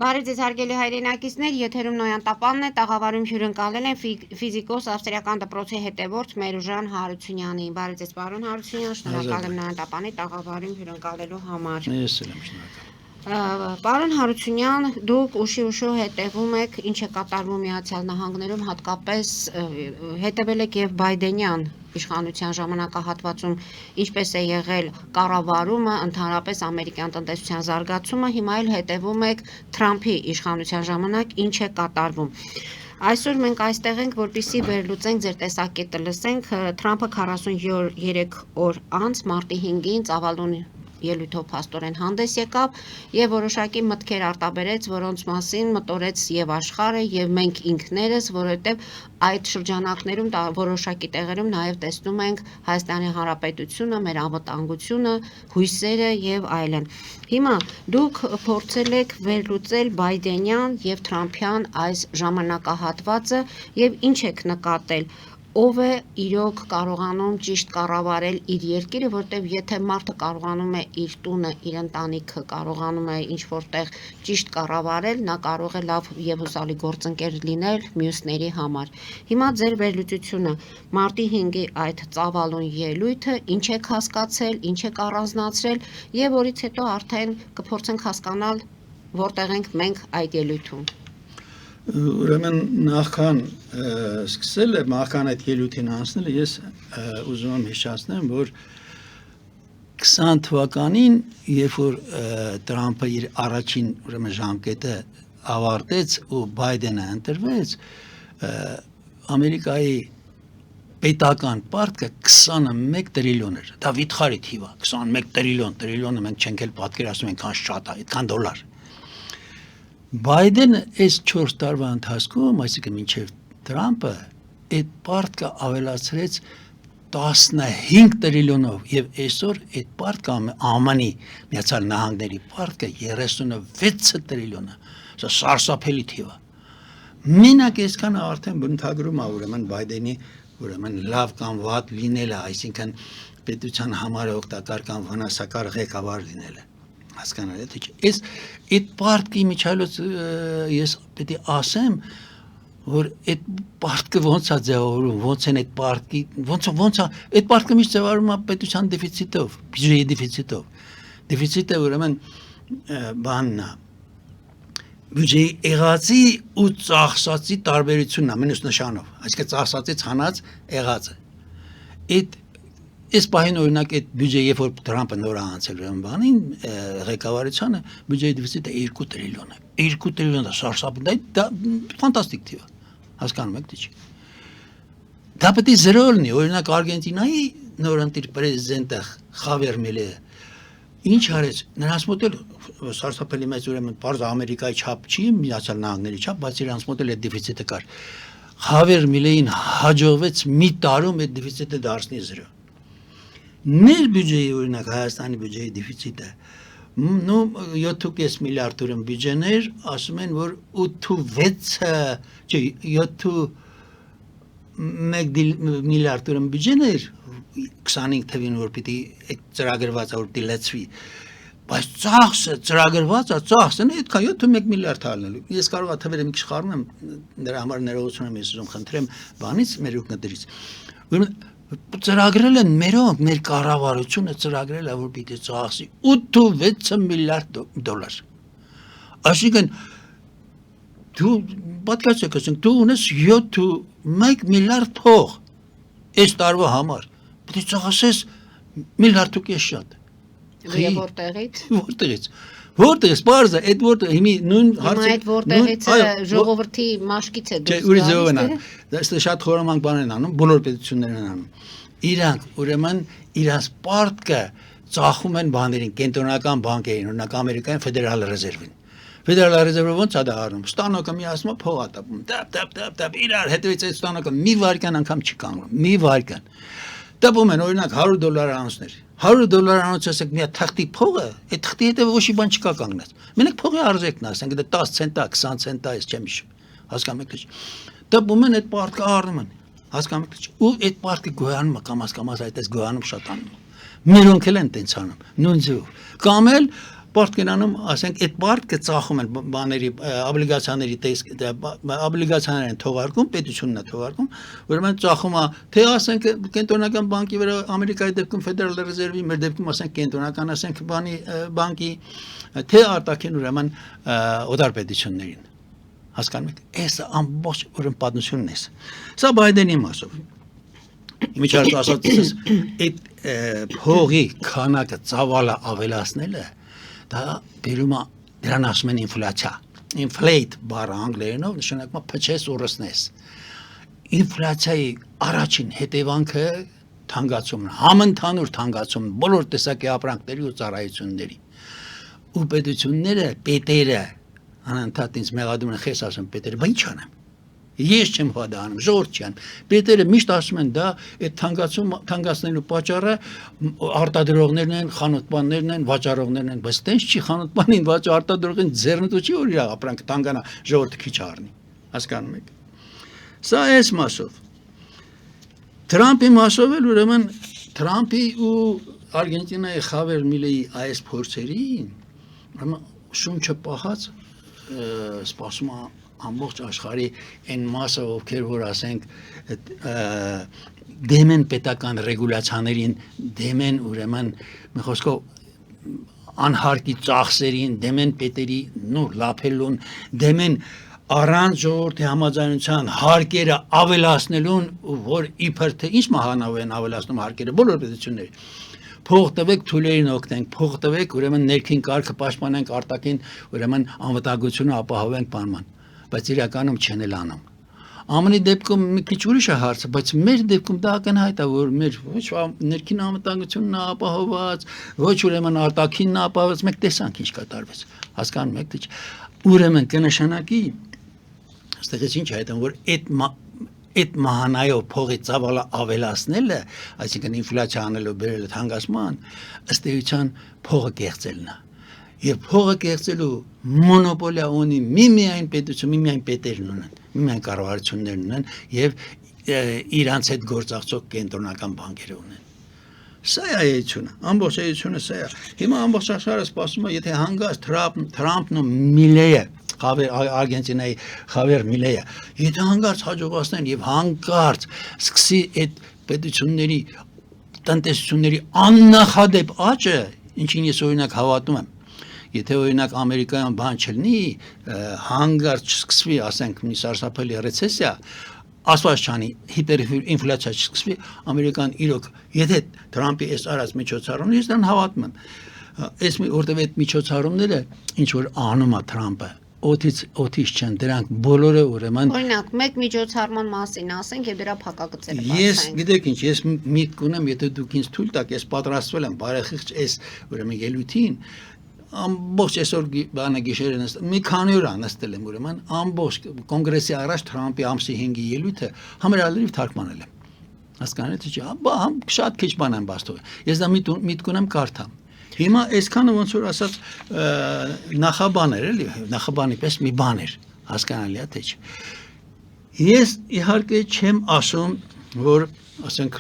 Բարև ձեզ հարգելի հայրենակիցներ, եթերում Նոյան Տապանն է, տաղավարում հյուրընկալել են ֆիզիկոս ավստրիական դպրոցի հետևորդ Մերուժան Հարությունյանի։ Բարև ձեզ պարոն Հարությունյան, շնորհակալ եմ Նոյան Տապանի տաղավարում հյուրընկալելու համար։ Ես եմ շնորհակալ։ Պարոն Հարությունյան, դուք ուշի հետևում եք ինչ է կատարվում Միացյալ Նահանգներում, հատկապես հետևել եք եւ Բայդենյան իշխանության ժամանակահատվածում ինչպես է եղել կառավարումը, ընդհանրապես ամերիկյան տնտեսության զարգացումը, հիմա էլ հետևում եք Թրամփի իշխանության ժամանակ ինչ է կատարվում։ Այսօր մենք այստեղ ենք, որպեսզի վերլուծենք ձեր տեսակետը լսենք, Թրամփը 43 օր անց մարտի 5-ին ծավալուն ելույթով փաստորեն հանդես եկավ եւ որոշակի մտքեր արտաբերեց, որոնց մասին մտորեց եւ աշխարհը եւ մենք ինքներս, որովհետեւ այդ շրջանակներում որոշակի տեղերում նաեւ տեսնում ենք Հայաստանի Հանրապետությունը, մեր անվտանգությունը, հույսերը եւ այլն։ Հիմա դուք փորձել եք վերլուծել Բայդենյան եւ Թրամփյան այս ժամանակահատվածը եւ ինչ եք նկատել, ով է իրոք կարողանում ճիշտ կառավարել իր երկիրը, որտեղ եթե մարդը կարողանում է իր տունը, իր ընտանիքը կարողանում է ինչ որտեղ ճիշտ կառավարել, նա կարող է լավ եւ հուսալի գործընկեր լինել մյուսների համար։ Հիմա ձեր վերլուծությունը մարտի 5-ի այդ ծավալուն ելույթը ինչ եք հասկացել, ինչ եք առանձնացրել եւ որից հետո արդեն կփորձենք հասկանալ որտեղ ենք մենք այդ ելույթում։ Ուրեմն նախքան սկսել այդ ելույթին անցնելը ես ուզում եմ հիշեցնեմ, որ 20 թվականին, երբ որ Թրամփը իր առաջին ուրեմն ժամկետը ավարտեց ու Բայդենը ընտրվեց, Ամերիկայի պետական պարտքը 21 տրիլիոն էր։ Դա վիթխարի թիվ է, 21 տրիլիոնը մենք չենք էլ պատկերացնում այնքան շատ է, այդքան դոլար։ Բայդենը այս 4 տարվա ընթացքում, այսինքն մինչև Թրամփը, այդ պարտքը ավելացրեց 15 տրիլիոնով եւ այսօր այդ պարտքը ԱՄՆ-ի Միացյալ Նահանգների պարտքը 36 տրիլիոն է։ Սա սարսափելի թիվ է։ Մենակ այսքանը արդեն բնութագրում է ուրեմն Բայդենի ուրեմն լավ կամ վատ լինելը, այսինքն պետության համար օգտակար կամ վնասակար ղեկավար լինելը։ Հասկանալի է, թե այս այդ պարտքի միջալոց ես պետք է ասեմ, որ այդ պարտքը ոնց է ձևավորվում, ոնց են այդ պարտքի, ոնց է այդ պարտքը միշտ ձևավորվում է պետության դեֆիցիտով, բյուջեի դեֆիցիտով։ Դեֆիցիտը ուրեմն բանն է, բյուջեի եղածի ու ծախսածի տարբերությունն է, մենուս նշանով, այսինքն ծախսածից հանած եղածը։ Այս պահին օրինակ այդ բյուջեի, երբ որ Թրամփը նոր անցել ուրեմն բանին ղեկավարությանը, բյուջեի դեֆիցիտը 2 տրիլիոն է։ 2 տրիլիոն է սարսափելի, դա ֆանտաստիկ թիվ է։ Հասկանում եք, թե՞ չի։ Դա պետք է զրո լինի, օրինակ Արգենտինայի նորընտիր պրեզիդենտը Խավիեր Միլեյը ինչ արեց, նրանց մոտ էլ սարսափելի մեծ ուրեմն բարձր Ամերիկայի չափ չի, Միացյալ Նահանգների չափ, բայց իրանց մոտ էլ այդ դեֆիցիտը կար։ Խավիեր Միլեյին հաջողվեց մի տարում այդ դեֆիցիտը դարձնել 0։ Մեր բյուջեի օրինակ Հայաստանի բյուջեի դեֆիցիտը 7.5 միլիարդ դրամ բյուջեներ, ասում են որ 7 միլիարդ դրամ բյուջեներ 25 թվին որ պիտի այդ ծրագրված որ պիտի լեցվի, բայց ծախսը ծրագրվածը ծախսն այդքան 7 միլիարդ հալնելու։ Ես կարող եմ թվերը մի քիչ խառնում եմ, նրա համար ներողություն եմ ես ուզում խնդրեմ բանից մեր ուկնտրից։ Ուրեմն ծրագրել են մերոնք, մեր կառավարությունը ծրագրել է, որ պիտի ծախսի 8.6 միլիարդ դոլար։ Այսինքն դու պատկերացրեք, ասենք դու ունես 7.1 միլիարդ փող այս տարվա համար, պիտի ծախսես միլիարդ ու կես շատ։ Եվ որտեղից։ Որտեղից, բարձր, այդ որտեղ հիմի նույն հարցը։ Այդ որտեղից ժողովրդի մաշկից է դուրս գալիս։ Ուրի ձևն է։ Դա շատ խորամանկ բաներ են անում, բոլոր պետություններն են անում։ Իրանք ուրեմն իրանց պարտքը ծախում են բաներին, կենտրոնական բանկերին, օրինակ Ամերիկյան ֆեդերալ ռեզերվին։ Ֆեդերալ ռեզերվը ոնց է դա արնում։ Ստանոկը մի ասում է փող է տապում։ Տապ իրար հետևից այդ ստանոկը մի վայրկյան անգամ չի կանգնում։ Մի վայրկյան։ Տապում են օրինակ $100 անոցներ։ $100 անոց ասեք մի թղթի փողը, այդ թղթի հետևը ոչ մի բան չկա կանգնած։ Մենակ փողի արժեքն է, ասենք դա 10 ցենտա, 20 ցենտա, ես չեմ հիշում։ Հասկանում եք թե՞ տապում են այդ պարտքը առնում են։ Հասկանում եք թե՞ ու այդ պարտքը գոյանում է կամ այս գոյանում շատ անում։ Մերոնք էլ են տենց անում, նույն ձևով։ Կամ էլ Պարտք են անում, ասենք, այդ պարտքը ծախում են բաների, օբլիգացիաների օբլիգացիաներ են թողարկում, պետությունն է թողարկում, ուրեմն ծախում է, թե ասենք կենտրոնական բանկի վրա, Ամերիկայի դեպքում Federal Reserve-ի, մեր դեպքում ասենք կենտրոնական, ասենք բանկի, թե արտաքին ուրեմն օտար պետություններին։ Հասկանում եք, այս ամբողջ ուրեմն պատմությունն է։ Սա Բայդենի մասով։ Իմիջիայլոց ասած, այդ փողի քանակը ծավալը ավելացնելը դա բերում է դրան ասում են ինֆլյացիա։ Inflate բառը անգլերենով նշանակում է փչես ուրսնես։ Ինֆլյացիայի առաջին հետևանքը թանկացումն, համընդհանուր թանկացում բոլոր տեսակի ապրանքների ու ծառայությունների։ Ու պետությունները, պետերը անընդհատ ինձ մեղադրում են, խես ասում պետերը, բա ինչ անեմ։ Ես չեմ հադանում, ժողովուրդ չան։ Պետերը միշտ ասում են դա այդ թանկացնելու պատճառը արտադրողներն են, խանութպաններն են, վաճառողներն են, բայց տենց չի խանութպանին, արտադրողին ձեռնտու չի որ իր ապրանքը թանկանա, ժողովուրդը քիչ առնի։ Հասկանում եք։ Սա այս մասով։ Թրամփի մասով էլ ուրեմն Թրամփի ու Արգենտինայի Խավիեր Միլեի այս փորձերին շունչը պահած սպասում է ամբողջ աշխարհի այն մասը, ովքեր որ ասենք դեմ են պետական ռեգուլյացիաներին, դեմ են ուրեմն մի խոսքով անհարկի ծախսերին, դեմ են պետերի լափելուն, դեմ են առանց ժողովրդի համաձայնության հարկերը ավելացնելուն, որ իբր թե ինչ մահանավ են ավելացնում հարկերը բոլոր պետությունների։ Փող տվեք թույլերին օգնենք, փող տվեք ուրեմն ներքին կարգը պաշտպանենք, արտաքին ուրեմն անվտանգությունը ապահովենք բանման, բայց իրականում չեն էլ անում։ ԱՄՆ-ի դեպքում մի քիչ ուրիշ է հարցը, բայց մեր դեպքում դա ակնհայտ է, որ մեր ոչ ներքին անվտանգությունն է ապահովված, ոչ ուրեմն արտաքինն է ապահովված, մեկ տեսանք ինչ կատարվեց։ Հասկանում եք, թե ուրեմն կնշանակի, այստեղից ինչ է հայտնում, որ այդ մահանայով փողի ծավալը ավելացնելը, այսինքն ինֆլյացիա անելով բերել այդ հանգացման, ըստ էության փողը կեղծելն է։ Եվ փողը կեղծելու մոնոպոլիա ունի միայն պետություն, միայն պետերն ունեն, միայն կառավարություններն ունեն եւ իրանց հետ գործակցող կենտրոնական բանկերը ունեն։ Սա է էությունը, ամբողջ էությունը սա է։ Հիմա ամբողջ աշխարհը սպասում է, եթե հանգած Թրամփն ու Միլեյը Արգենտինայի Խավիեր Միլեյը, եթե հանգարց հաջողացնեն եւ հանգարց սկսի այդ պետությունների տնտեսությունների աննախադեպ աճը, ինչին ես օրինակ հավատում եմ, եթե օրինակ Ամերիկայում բան չլինի, հանգարց չսկսվի, ասենք, մի սարսափելի ռեցեսիա, ասված չանի, հիպերինֆլյացիա չսկսվի, Ամերիկան իրոք, եթե Թրամփի այս արած միջոցառումները, ես դրան հավատում եմ, այս որտեղ այդ միջոցառումները ինչ որ անում է Թրամփը, օթից չեն, դրանք բոլորը ուրեմն օրինակ մեկ միջոցառման մասին ասենք եւ դրա փակագծերը բացենք։ Ես գիտեք ինչ, ես միտք ունեմ, եթե դուք ինձ թույլ տաք, ես պատրաստվել եմ բարեխիղճ այս ուրեմն ելույթին, ամբողջ այսօր բանը գիշերը մի քանի օր նստել եմ ուրեմն ամբողջ կոնգրեսի առաջ Թրամփի ամսի 5-ի ելույթը համարալիվ թարգմանել եմ։ Հասկանալի թե չէ, շատ քիչ բան եմ բաց թողել։ Ես դա միտք ունեմ կարդամ։ Հիմա այսքանը ոնց որ ասած նախաբան էր, էլի, նախաբանի պես մի բան էր, հասկանալի է թե չէ։ Ես իհարկե չեմ ասում, որ ասենք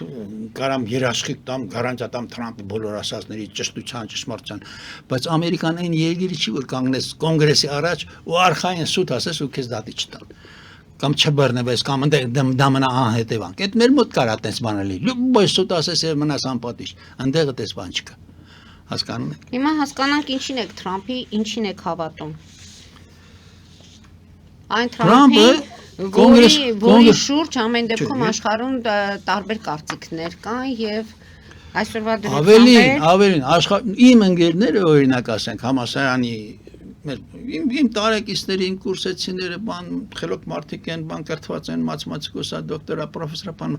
կարամ երաշխիք տամ, գարանտիա տամ Թրամփի բոլոր ասածների ճշտության, ճշմարտության, բայց Ամերիկան այն երկիրը չի, որ կանգնես կոնգրեսի առաջ ու արխային սուտ ասես ու քեզ դատի չտան։ Կամ չբռնվես, կամ դա մնա անհետևանք։ Այդ մեր մոտ կարա տես բանալի։ Լույս սուտ ասես եւ մնաս անպատիժ։ Այնտեղը տես բան չկա։ Հասկանում եք։ Հիմա հասկանանք ինչին եք Թրամփի, ինչին եք հավատում։ Այն Թրամփի, որի շուրջ ամեն դեպքում աշխարհում տարբեր կարծիքներ կան եւ այսօրվա դրությամբ ավելին իմ ընկերները օրինակ ասենք համասարանի իմ տարեկիցների, իմ կուրսեցիները, բան խելոք մարդիկ են, բան կրթված են, մաթեմատիկոսա, դոկտորա, պրոֆեսորա, բան։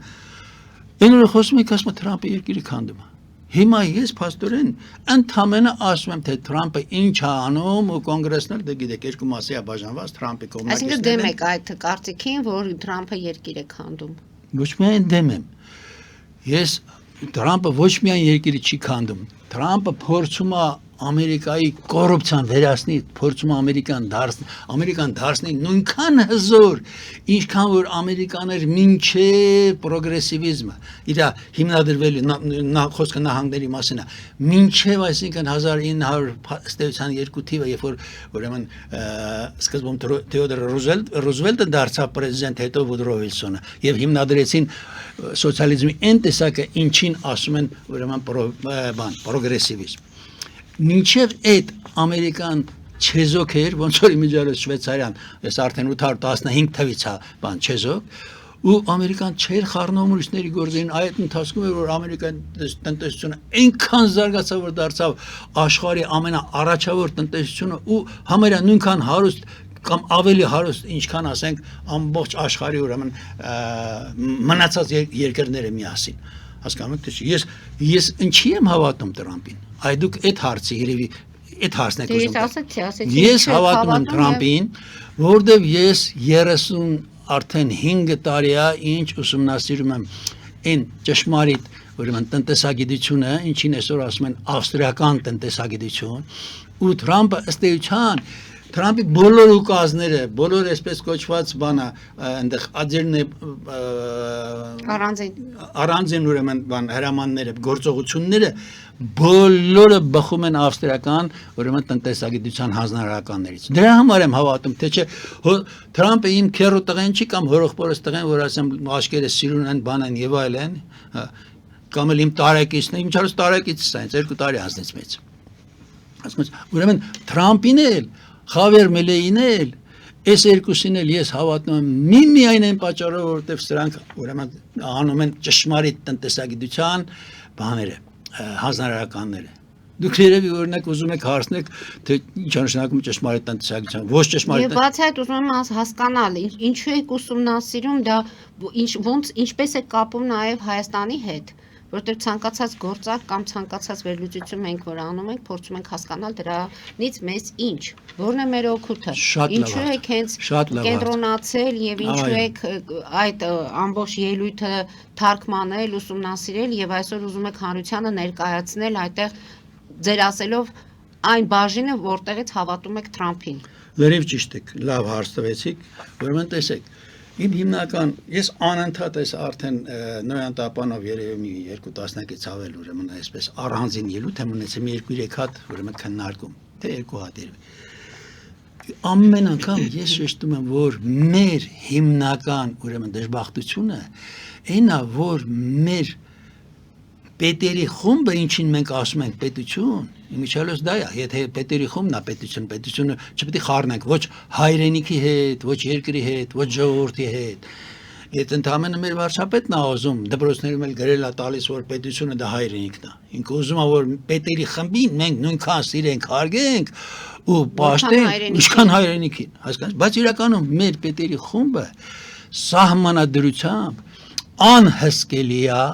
Ինքը խոսում եք ասում Թրամփի երկիրը քանդում է։ Հիմա ես փաստորեն ընդամենը ասում եմ թե Թրամփը ինչ է անում ու կոնգրեսն էլ դե գիտեք երկու մասի է բաժանված Թրամփի կողմնակիցները։ Այսինքն դեմ եք այդ կարծիքին, որ Թրամփը երկիր է քանդում։ Ոչ միայն դեմ եմ։ Ես Թրամփը ոչ միայն երկիրը չի քանդում, Թրամփը փորձում է Ամերիկայի կոռուպցիան վերացնի, փորձում Ամերիկան դարձնի նույնքան հզոր, ինչքան որ ամերիկաներ մինչև պրոգրեսիվիզմը, իր հիմնադրվելու խոսքը նահանգների մասին է, մինչև այսինքն 1900 ստեղծան երկու թիվը, երբ որ ուրեմն սկզբում Թեոդոր Ռուզվելտը դարձավ պրեզիդենտ, հետո Վուդրո Վիլսոնը, եւ հիմնադրեցին սոցիալիզմի այն տեսակը, ինչին ասում են ուրեմն պրոգրեսիվիզմ։ Մինչև այդ ամերիկան չեզոք էր, ոնց որ իմիջիալը շվեյցարյան, ես արդեն 815 թվից է բան չեզոք, ու ամերիկան չէր խառնում ուրիշների գործերին, այդ ընթացքում էր, որ ամերիկան տնտեսությունը այնքան զարգացավ, որ դարձավ աշխարհի ամենաառաջավոր տնտեսությունը ու համարյա նույնքան հարուստ կամ ավելի հարուստ, ինչքան ասենք ամբողջ աշխարհի ուրեմն մնացած երկրները միասին։ Հասկանում եք, թե ես ինչի եմ հավատում Տրամպին։ Այ դուք այդ հարցը երևի այդ հարցն եք ուզում։ Ես հավատում եմ Տրամպին, որովհետև ես 30 արդեն 5 տարի է ինչ ուսումնասիրում եմ այն ճշմարիտ ուրեմն տնտեսագիտությունը, ինչին այսօր ասում են ավստրիական տնտեսագիտություն, ու Տրամպը ըստ էության Տրամպի բոլոր ուկազները, բոլոր այսպես կոչված բանը, այնտեղ աջերն առանձին ուրեմն բան հրամանները, գործողությունները բոլորը բխում են ավստրիական ուրեմն տնտեսագիտության հանձնարարականներից։ Դրա համար եմ հավատում, թե չէ Տրամպը իմ քեռու տղեն չի կամ հորեղբորս տղեն, որ ասեմ աշկերը սիրուն են, բան են եւ այլն, կամ էլ իմ տարեկիցն է, իմ չարս տարեկիցս է, 2 տարի անցնից մեծ։ Ասում ուրեմն Տրամպին էլ Խավիեր Միլեին էլ, այս երկուսին էլ ես հավատում եմ միայն այն պատճառով, որովհետև սրանք ուրեմն անում են ճշմարիտ տնտեսագիտության բաները, հանձնարարականները։ Դուք երևի օրինակ ուզում եք հարցնեք, թե ինչ է նշանակում ճշմարիտ տնտեսագիտության, ոչ ճշմարիտ։ Եվ բացի այդ ուզում եմ հասկանալ, ինչու եք ուսումնասիրում դա, ինչպես է կապում նաև Հայաստանի հետ, որտեղ ցանկացած գործարք կամ ցանկացած վերլուծություն մենք որ անում ենք, փորձում ենք հասկանալ դրանից մեզ ինչ, որն է մեր օգուտը, ինչու եք հենց կենտրոնացել եւ ինչու եք այդ ամբողջ ելույթը թարգմանել, ուսումնասիրել եւ այսօր ուզում եք հանրությանը ներկայացնել այդտեղ ձեր ասելով այն բաժինը, որտեղից հավատում եք Տրամփին։ Լրիվ ճիշտ եք, լավ հարց տվեցիք, ուրեմն տեսեք, իմ հիմնական, ես անընդհատ ես արդեն Նոյան Տապանով երևի մի 2 տասնյակից ավել ուրեմն այսպես առանձին ելույթ եմ ունեցել, մի 2-3 հատ ուրեմն քննարկում, թե 2 հատ երևի։ Ամեն անգամ ես շեշտում եմ, որ մեր հիմնական ուրեմն դժբախտությունը այնա, որ մեր պետերի խումբը, ինչին մենք ասում ենք պետություն, իմիջիալոց դա է, եթե պետերի խումբն է պետությունը չպետք է խառնենք ոչ հայրենիքի հետ, ոչ երկրի հետ, ոչ ժողովրդի հետ։ Եթե ընդհանրապես մեր վարչապետն է ուզում, դպրոցներում էլ գրել է տալիս, որ պետությունը դա հայրենիքն է։ Ինքը ուզում է, որ պետերի խմբին մենք նույնքան սիրենք, հարգենք ու պաշտենք, ինչքան հայրենիքին, հասկանաք, բայց իրականում մեր պետերի խումբը սահմանադրությամբ անհսկելի է,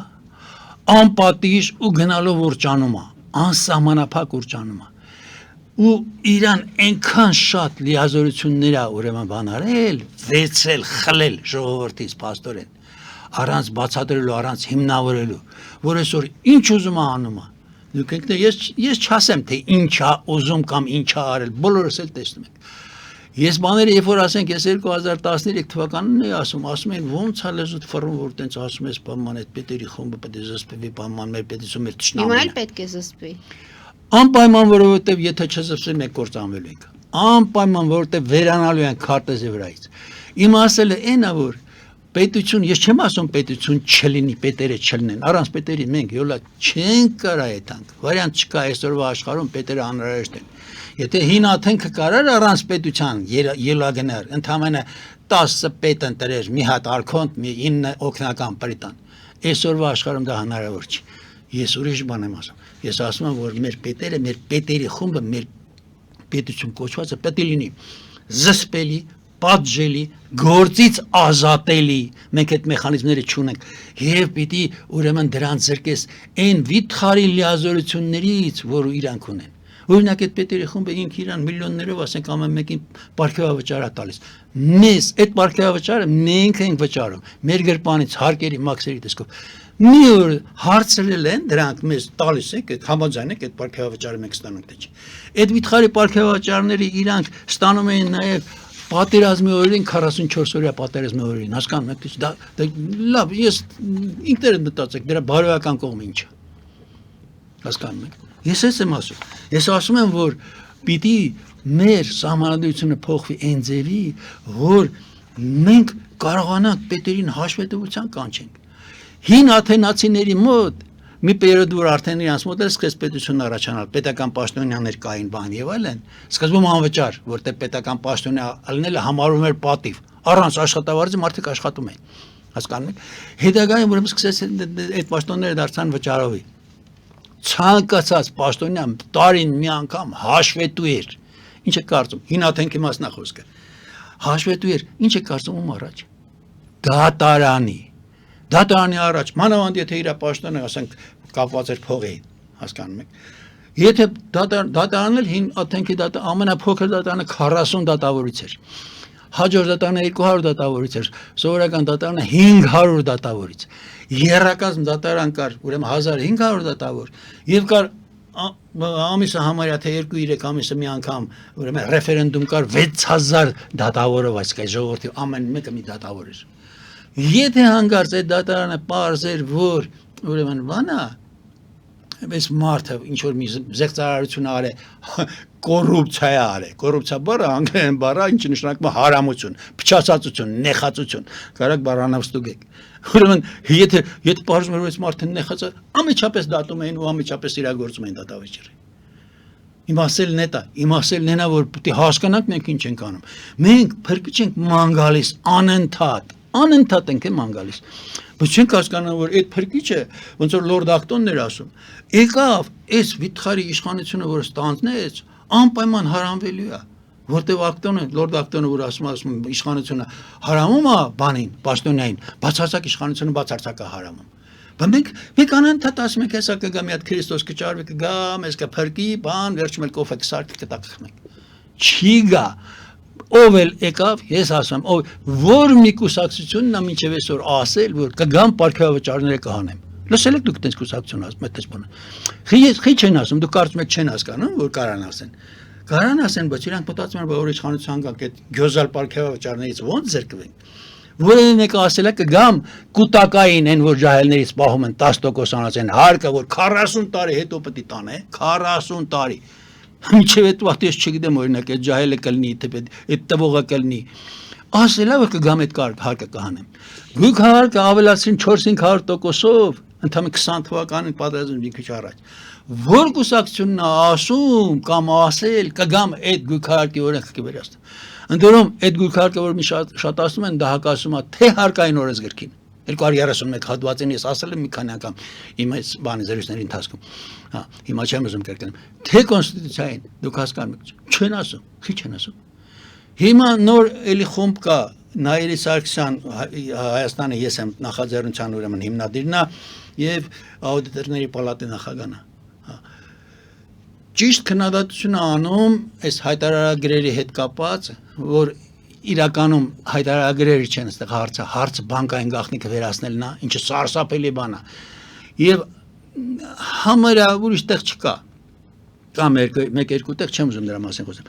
անպատիժ ու գնալով ուրճանում է, անսահմանափակ ուրճանում է։ Ու իրան այնքան շատ լիազորություններ է ուրեմն բան արել, վերցրել, խլել ժողովրդից փաստորեն, առանց բացատրելու, առանց հիմնավորելու, որ այսօր ինչ ուզում է անում է։ Դուք եք ես չասեմ, թե ինչ է ուզում կամ ինչ է արել, բոլորս էլ տեսնում եք։ Ես բաները, երբ որ ասենք, ես 2013 թվականին էի ասում են ոնց է լեզուդ ֆռում, որ տենց ասում ես բանման այդ պետերի խումբը պետք է զսպվի, բանման մեր պետություն մեր ճշնամին։ Հիմա էլ պետք է զսպվի։ Անպայման, որովհետև եթե չզսպվի, մենք կործանվելու ենք։ Անպայման, որովհետև վերանալու ենք քարտեզի վրայից։ Իմ ասելը այն է, որ պետություն, ես չեմ ասում պետություն չլինի, պետերը չլինեն, առանց պետերի մենք յոլա չենք կարա այդանք։ Վարիանտ չկա այսօրվա աշխարհում պետերը անհրաժեշտ են։ Եթե հին աթենքը կարար առանց պետության ելագներ, ընդամենը 10 պետ ընտրեր, մի հատ արքոնտ, մի 9 օգնական պրիտան։ Այսօրվա աշխարհում դա հնարավոր չի։ Ես ուրիշ բան եմ ասում։ Ես ասում եմ, որ մեր պետերը, մեր պետերի խումբը, մեր պետություն կոչվածը պետք է լինի զսպելի, պատժելի, գործից ազատելի, մենք այդ մեխանիզմները չունենք, եւ պիտի ուրեմն դրանց զրկես այն վիթխարի լիազորություններից, որ իրանք ունեն։ Օրինակ այդ պետերի խումբը ինքը իրան միլիոններով ասենք ամեն մեկին պարգևավճար է տալիս։ Մեզ այդ պարգևավճարը մենք ենք վճարում, մեր գրպանից հարկերի մաքսերի տեսքով։ մի օր հարցրել են դրանք մեզ տալիս եք այդ համաձայն եք այդ պարգևավճարը մենք ստանանք թե չէ։ Այդ վիթխարի պարգևավճարները իրանք ստանում էին նաև պատերազմի օրերին 44 օրյա պատերազմի օրերին, հասկանում եք, դա լավ, ես ինքներդ մտածեք, դրա բարոյական կողմը ինչ է։ Հասկանում եք։ Ես եմ ասում։ Ես ասում եմ, որ պիտի մեր սահմանադրությունը փոխվի այն ձևի, որ մենք կարողանանք պետերին հաշվետվության կանչենք։ Հին աթենացիների մոտ մի պերիոդ որ արդեն իրանց մոտ էլ սկսեց պետություն առաջանալ, պետական պաշտոնյաներ կային բան եւ այլն, սկզբում անվճար, որտեղ պետական պաշտոնյա ալնելը համարվում էր պատիվ, առանց աշխատավարձի մարդիկ աշխատում էին, հասկանում եք։ Հետագայում ուրեմն սկսեց այդ պաշտոնները դարձան վճարովի։ Ցանկացած պաշտոնյա տարին մի անգամ հաշվետու էր։ Ինչ է կարծում, հին աթենքի մասնախոսքը։ Հաշվետու էր, ինչ է կարծում ում առաջ։ Դատարանի առաջ, մանավանդ եթե իր պաշտոնը, ասենք, կապված էր փողի, հասկանում եք։ Եթե դատարանն էլ հին աթենքի ամենափոքր դատարանը 40 դատավորից էր։ Հաջորդ դատարանը 200 դատավորից էր, սովորական դատարանը 500 դատավորից։ Եռակազմ դատարան կար, ուրեմն 1500 դատավոր, եւ կար ամիսը համարյա թե 2-3 ամիսը մի անգամ ուրեմն ռեֆերենդում կար 6000 դատավորով, այսինքն ժողովրդի ամեն մեկը մի դատավոր էր։ Եթե հանգարց այդ դատարանը պարզեր, որ ուրեմն վանա, այս մարդը ինչ որ մի զեղծարարություն արե, կոռուպցիա արե, կոռուպցիա բառը անգլերեն բառը, ինչը նշանակում է հարամություն, փչացածություն, նեխածություն, կարակ բառանավստուգեք։ Ուրեմն եթե պարզում էր որ այս մարդը նեխած է, ամիջապես դատում էին ու ամիջապես իրագործում էին դատավճիռը։ Իմասելն է, որ պետք է հասկանանք մենք ինչ ենք անում։ Մենք փրկիչ ենք ման գալիս անընդհատ ենք ման գալիս։ Բայց չենք հասկանում որ այդ փրկիչը ոնց որ Լորդ Ակտոնն էր ասում, եկավ այս վիթխարի իշխանությունը որ ստանձնեց, անպայման հարամվելու է, որտեղ Լորդ Ակտոնը որ ասում իշխանությունը հարամում է բանին, պաշտոնյային, բացարձակ իշխանությունը բացարձակ է հարամում։ Բայց մենք անընդհատ ասում ենք հեսա կգա մի հատ Քրիստոս կճարվի կգա, մեզ կփրկի, բան, վերջում էլ կոֆե կսարքի կտակխմենք։ Չի գա։ Ով էլ եկավ, ես ասում, որ մի կուսակցությունն է մինչև այսօր ասել, որ կգամ պարգևավճարները կհանեմ։ Լսել եք դուք այդպես կուսակցություն ասում, այդպես բանը։ Խի չեն ասում, դուք կարծում եք չեն հասկանում, որ կարան ասեն։ Կարան ասեն, բայց իրանք մտածում են, որ իշխանության գանք այդ գյոզալ պարգևավճարներից ո՞նց զրկվենք։ Որը մեկը ասել է կգամ կուտակային են, որ ջահելներից պահում են 10% անացեն հարկը, որ 40 տարի հետո պետք է տանե, 40 տարի։ Մինչև այդ վաղ ես չգիտեմ օրինակ այդ ջահելը կլինի, այդ տվողը կլինի։ Ասել է որ կգամ այդ հարկը կհանեմ։ Գույք հարկը ավելացրին 400-500%-ով, ընդամենը 20 թվականին պատերազմից մի քիչ առաջ։ Որ կուսակցությունն է ասում կամ ասել կգամ այդ գույք հարկի օրենքը կվերացնեմ։ Ընդորում այդ գույք հարկը որ մի շատ ասում են դա հակասում է թե հարկային օրենսգրքին 231 հատվածին ես ասել եմ մի քանի անգամ իմ այս բանի զրույցների ընթացքում հա հիմա չեմ ուզում կրկնել թե կոնստիտուցիային դուք հասկանում եք չեն ասում քիչ չեն ասում հիմա նոր էլի խումբ կա Նայիրի Սարգսյան Հայաստանը ես եմ նախաձեռնության ուրեմն հիմնադիրն է եւ աուդիտորների պալատի նախագահն է ճիշտ քննադատություն անում այս հայտարարագրերի հետ կապած որ իրականում հայտարարագրերը չեն այստեղ հարցը բանկային գաղտնիքը վերացնելն է ինչը սարսափելի բան է եւ համարյա ուրիշ տեղ չկա կամ մեկ-երկու տեղ չեմ ուզում դրա մասին խոսեմ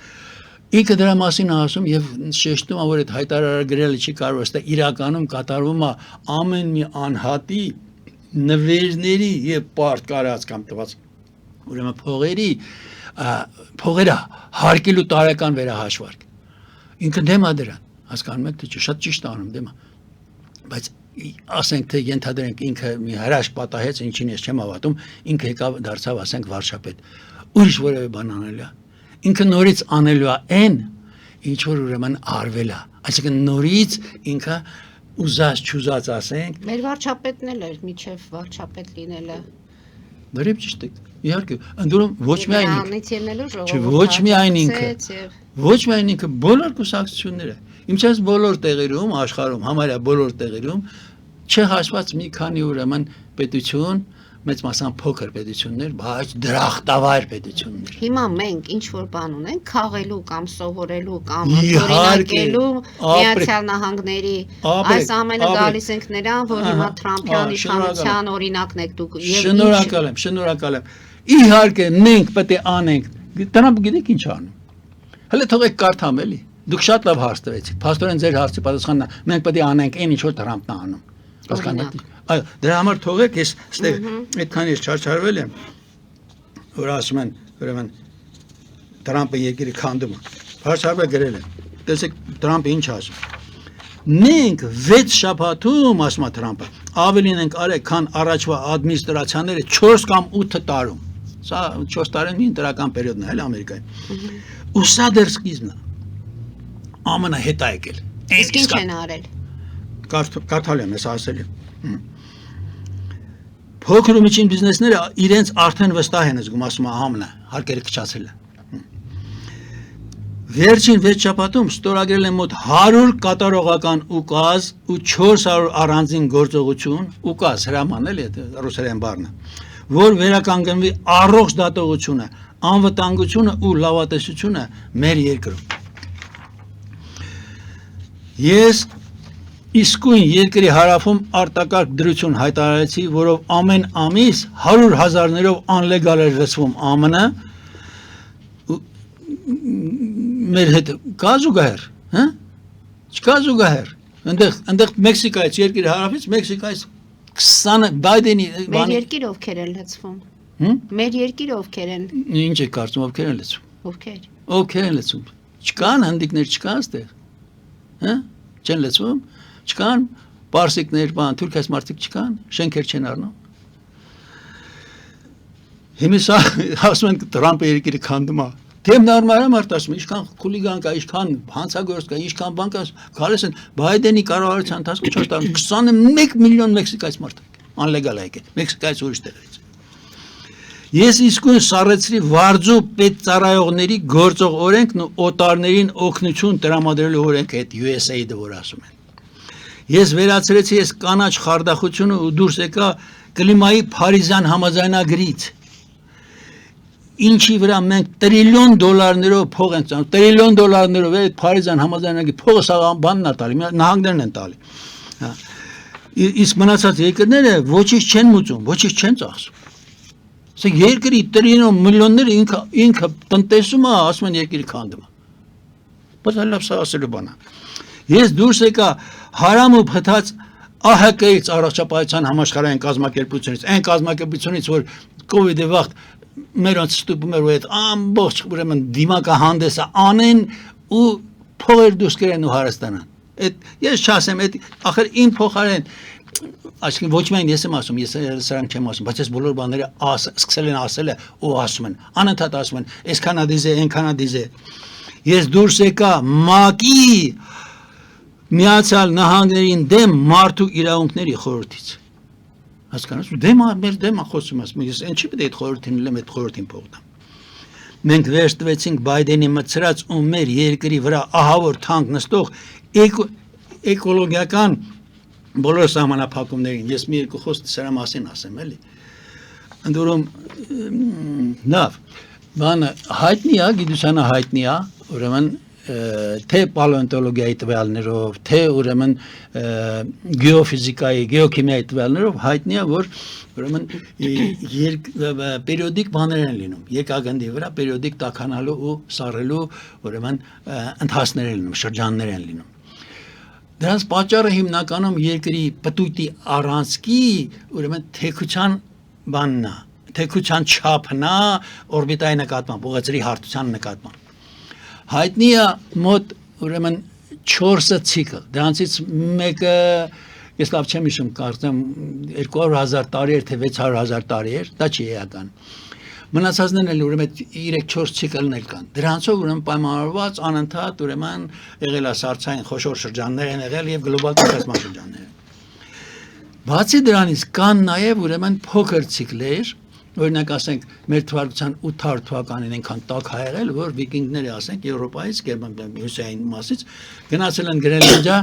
ինքը դրա մասին ասում եւ շեշտում է որ այդ հայտարարագրերը չի կարող այստեղ իրականում կատարվում է ամեն մի անհատի նվերների եւ պարտկարած կամ տված ուրեմն փողերը հարկելու տարեկան վերահաշվարկ ինքը դեմ է դրան հասկանում եք թե շատ ճիշտ անում դեմ է բայց ասենք թե ենթադրենք ինքը մի հրաշք պատահեց ինչին ես չեմ հավատում ինքը եկավ դարձավ ասենք վարչապետ ուրիշ որևէ բան անելու է ինքը նորից անելու է այն ինչ որ ուրեմն արվել է այսինքն նորից ինքը ուզած չուզած ասենք մեր վարչապետն էլ էր միջև վարչապետ լինելը Դրիվ ճիշտ է իհարկե ընդորում ոչ միայն ինքը ոչ միայն ինքը բոլոր կուսակցությունները իմիջիայլոց բոլոր տեղերում աշխարհում համարյա բոլոր տեղերում չհաշված մի քանի ուրեմն պետություն մեծ մասամբ փոքր պետություններ, բայց դրախտավայր պետություններ։ Հիմա մենք ինչ որ բան ունենք քաղելու կամ սովորելու կամ Իհարկե, օրինակելու ապրեք, Միացյալ Նահանգների ապրեք, այս ամենը ապրեք։ գալիս ենք նրան, որ հիմա Ահա, Թրամփյան ահա, իշխանության օրինակն եք դուք եւ Շնորհակալ եմ, շնորհակալ եմ։ Իհարկե մենք պետք է անենք։ Տրամփը գիտեք ինչ անում։ Հələ թողեք կարդամ էլի։ Դուք շատ լավ հարց տվեցիք։ Փաստորեն ձեր հարցի պատասխանն է, մենք պետք է անենք այն ինչ որ Թրամփն է անում։ Հասկանաք։ Այո, դրա համար թողեք, ես այստեղ այդքան ես չարչարվել եմ, որ ասում են, ուրեմն Թրամփը երկրի քանդում է։ Հարցարվել գրել եմ։ Տեսեք Թրամփը ինչ ասում։ Մենք 6 շաբաթում, ասում է Թրամփը, ավելին ենք արել, քան առաջվա ադմինիստրացիաները 4 կամ 8 տարում։ Սա 4 տարին մի ընտրական պերիոդն է, հələ Ամերիկայում։ Ու սա դեռ սկիզբն է։ ԱՄՆ հետ է եկել։ Իսկ ինչ են արել։ Կարդալ եմ, ես ասել եմ։ Փոքր ու միջին բիզնեսները իրենց արդեն վստահ են զգում, ասում է ԱՄՆ, հարկերը քչացել է։ Վերջին 6 շաբաթում ստորագրել են մոտ 100 կատարողական ուկազ ու 400 առանձին գործողություն, ուկազ հրաման էլի, ռուսերեն բառն է, որ վերականգնվի առողջ դատողությունը, անվտանգությունը ու լավատեսությունը մեր երկրում։ Ես իսկույն երկրի հարավում արտակարգ դրություն հայտարարեցի, որով ամեն ամիս 100,000-ներով անլեգալ էր լցվում ԱՄՆ, մեր հետ կա զուգահեռ, հա? Չկա զուգահեռ։ Այնտեղ Մեքսիկայից, երկրի հարավից Մեքսիկայից 20 Բայդենի Մեր երկիրը ովքեր են լցվում։ Մեր երկիրը ովքեր են։ Ինչ է կարծում, ովքեր են լցվում։ Ովքեր։ Ովքեր են լցվում։ Չկան հնդիկներ, չկան այստեղ։ Հա? Չեն լցվում։ Չկան պարսիկներ, բան, թուրքիաց մարդիկ չկան, շենքեր չեն առնում։ Հիմա ասում են Թրամփը երկրի քանդում է։ Դեմ նորմալ արտասում, ինչքան խուլիգան կա, ինչքան հանցագործ կա, ինչքան բան կա, գալիս են Բայդենի կառավարության ընթացքում 4 տարում 21 միլիոն մեքսիկայց մարդ անլեգալ է եկել, Մեքսիկայից ուրիշ տեղից։ Ես իսկույն սառեցրի վարձու պետծառայողների գործող օրենքն ու օտարներին օգնություն տրամադրելու օրենքը, այդ USAID-ը որ ասում են։ Ես վերացրեցի այս կանաչ խարդախությունը ու դուրս եկա կլիմայի Փարիզյան համաձայնագրից։ Ինչի վրա մենք $1 տրիլիոն փող ենք ծախսում, $1 տրիլիոն այդ Փարիզյան համաձայնագրի փողը սա բանն է տալի, նահանգներն են տալի։ Հա։ Իսկ մնացած երկրները ոչինչ չեն մուծում, ոչինչ չեն ծախսում։ Սա երկրի տրիլիոն միլիոնները ինքը տնտեսում է, ասում են երկրի քանդում է։ Բայց լավ սա ասելու բան է։ Ես դուրս եկա հարամ ու փթած ԱՀԿ-ից առողջապահության համաշխարհային կազմակերպությունից, այն կազմակերպությունից, որ COVID-ի վաղ մերոնց ստուպում էր ու այդ ամբողջ ուրեմն դիմակահանդեսը անեն ու փողեր դուրս կերեն ու հարստանան։ Այդ ես չասեմ, այդ ախր իմ փոխարեն այսինքն ոչ միայն ես եմ ասում, ես սրանք չեմ ասում, բայց ես բոլոր բաները սկսել են ասել ու ասում են, անընդհատ ասում են, այսքանա դիզ է, այնքանա դիզ է։ Ես դուրս եկա ՄԱԿ-ի Միացյալ Նահանգներին դեմ մարդու իրավունքների խորհրդից։ Հասկանաս, մեր դեմ խոսում ասում, ես ինչի պետք է այդ խորհրդին լեմ, այդ խորհրդին փող տամ։ Մենք վերջ տվեցինք Բայդենի մցրած ու մեր երկրի վրա ահավոր թանկ նստող էկոլոգիական բոլոր սահմանափակումներին։ Ես մի երկու խոսք սրա մասին ասեմ, էլի։ Ընդ որում լավ, բանը հայտնի է, գիտությանը հայտնի է, ուրեմն թե պալեոնտոլոգիայի տվյալներով, թե ուրեմն գեոֆիզիկայի, գեոքիմիայի տվյալներով հայտնի է, որ ուրեմն պերիոդիկ բաներ են լինում, երկագնդի վրա պերիոդիկ տաքանալու ու սառելու ուրեմն ընթացներ են լինում, շրջաններ են լինում։ Դրանց պատճառը հիմնականում երկրի պտույտի առանցքի ուրեմն թեքության բանն է, թեքության չափն է օրբիտայի նկատմամբ, ուղղաձրի հարթության նկատմամբ։ Հայտնի է մոտ ուրեմն 4 ցիկլ, դրանցից մեկը ես լավ չեմ հիշում, կարծեմ 200,000 տարի էր, թե 600,000 տարի էր, դա չի էական։ Մնացածներն էլ ուրեմն 3-4 ցիկլներ կան։ Դրանցով ուրեմն պայմանավորված անընդհատ ուրեմն եղել է սառցային խոշոր շրջաններ են եղել եւ գլոբալ տնտեսական շրջաններ։ Բացի դրանից կան նաեւ ուրեմն փոքր ցիկլեր, օրինակ ասենք մեր թվարկության 800 թվականին այնքան տաք ա եղել, որ վիկինգները ասենք Եվրոպայից, Հյուսային մասից գնացել են Գրենլանդիա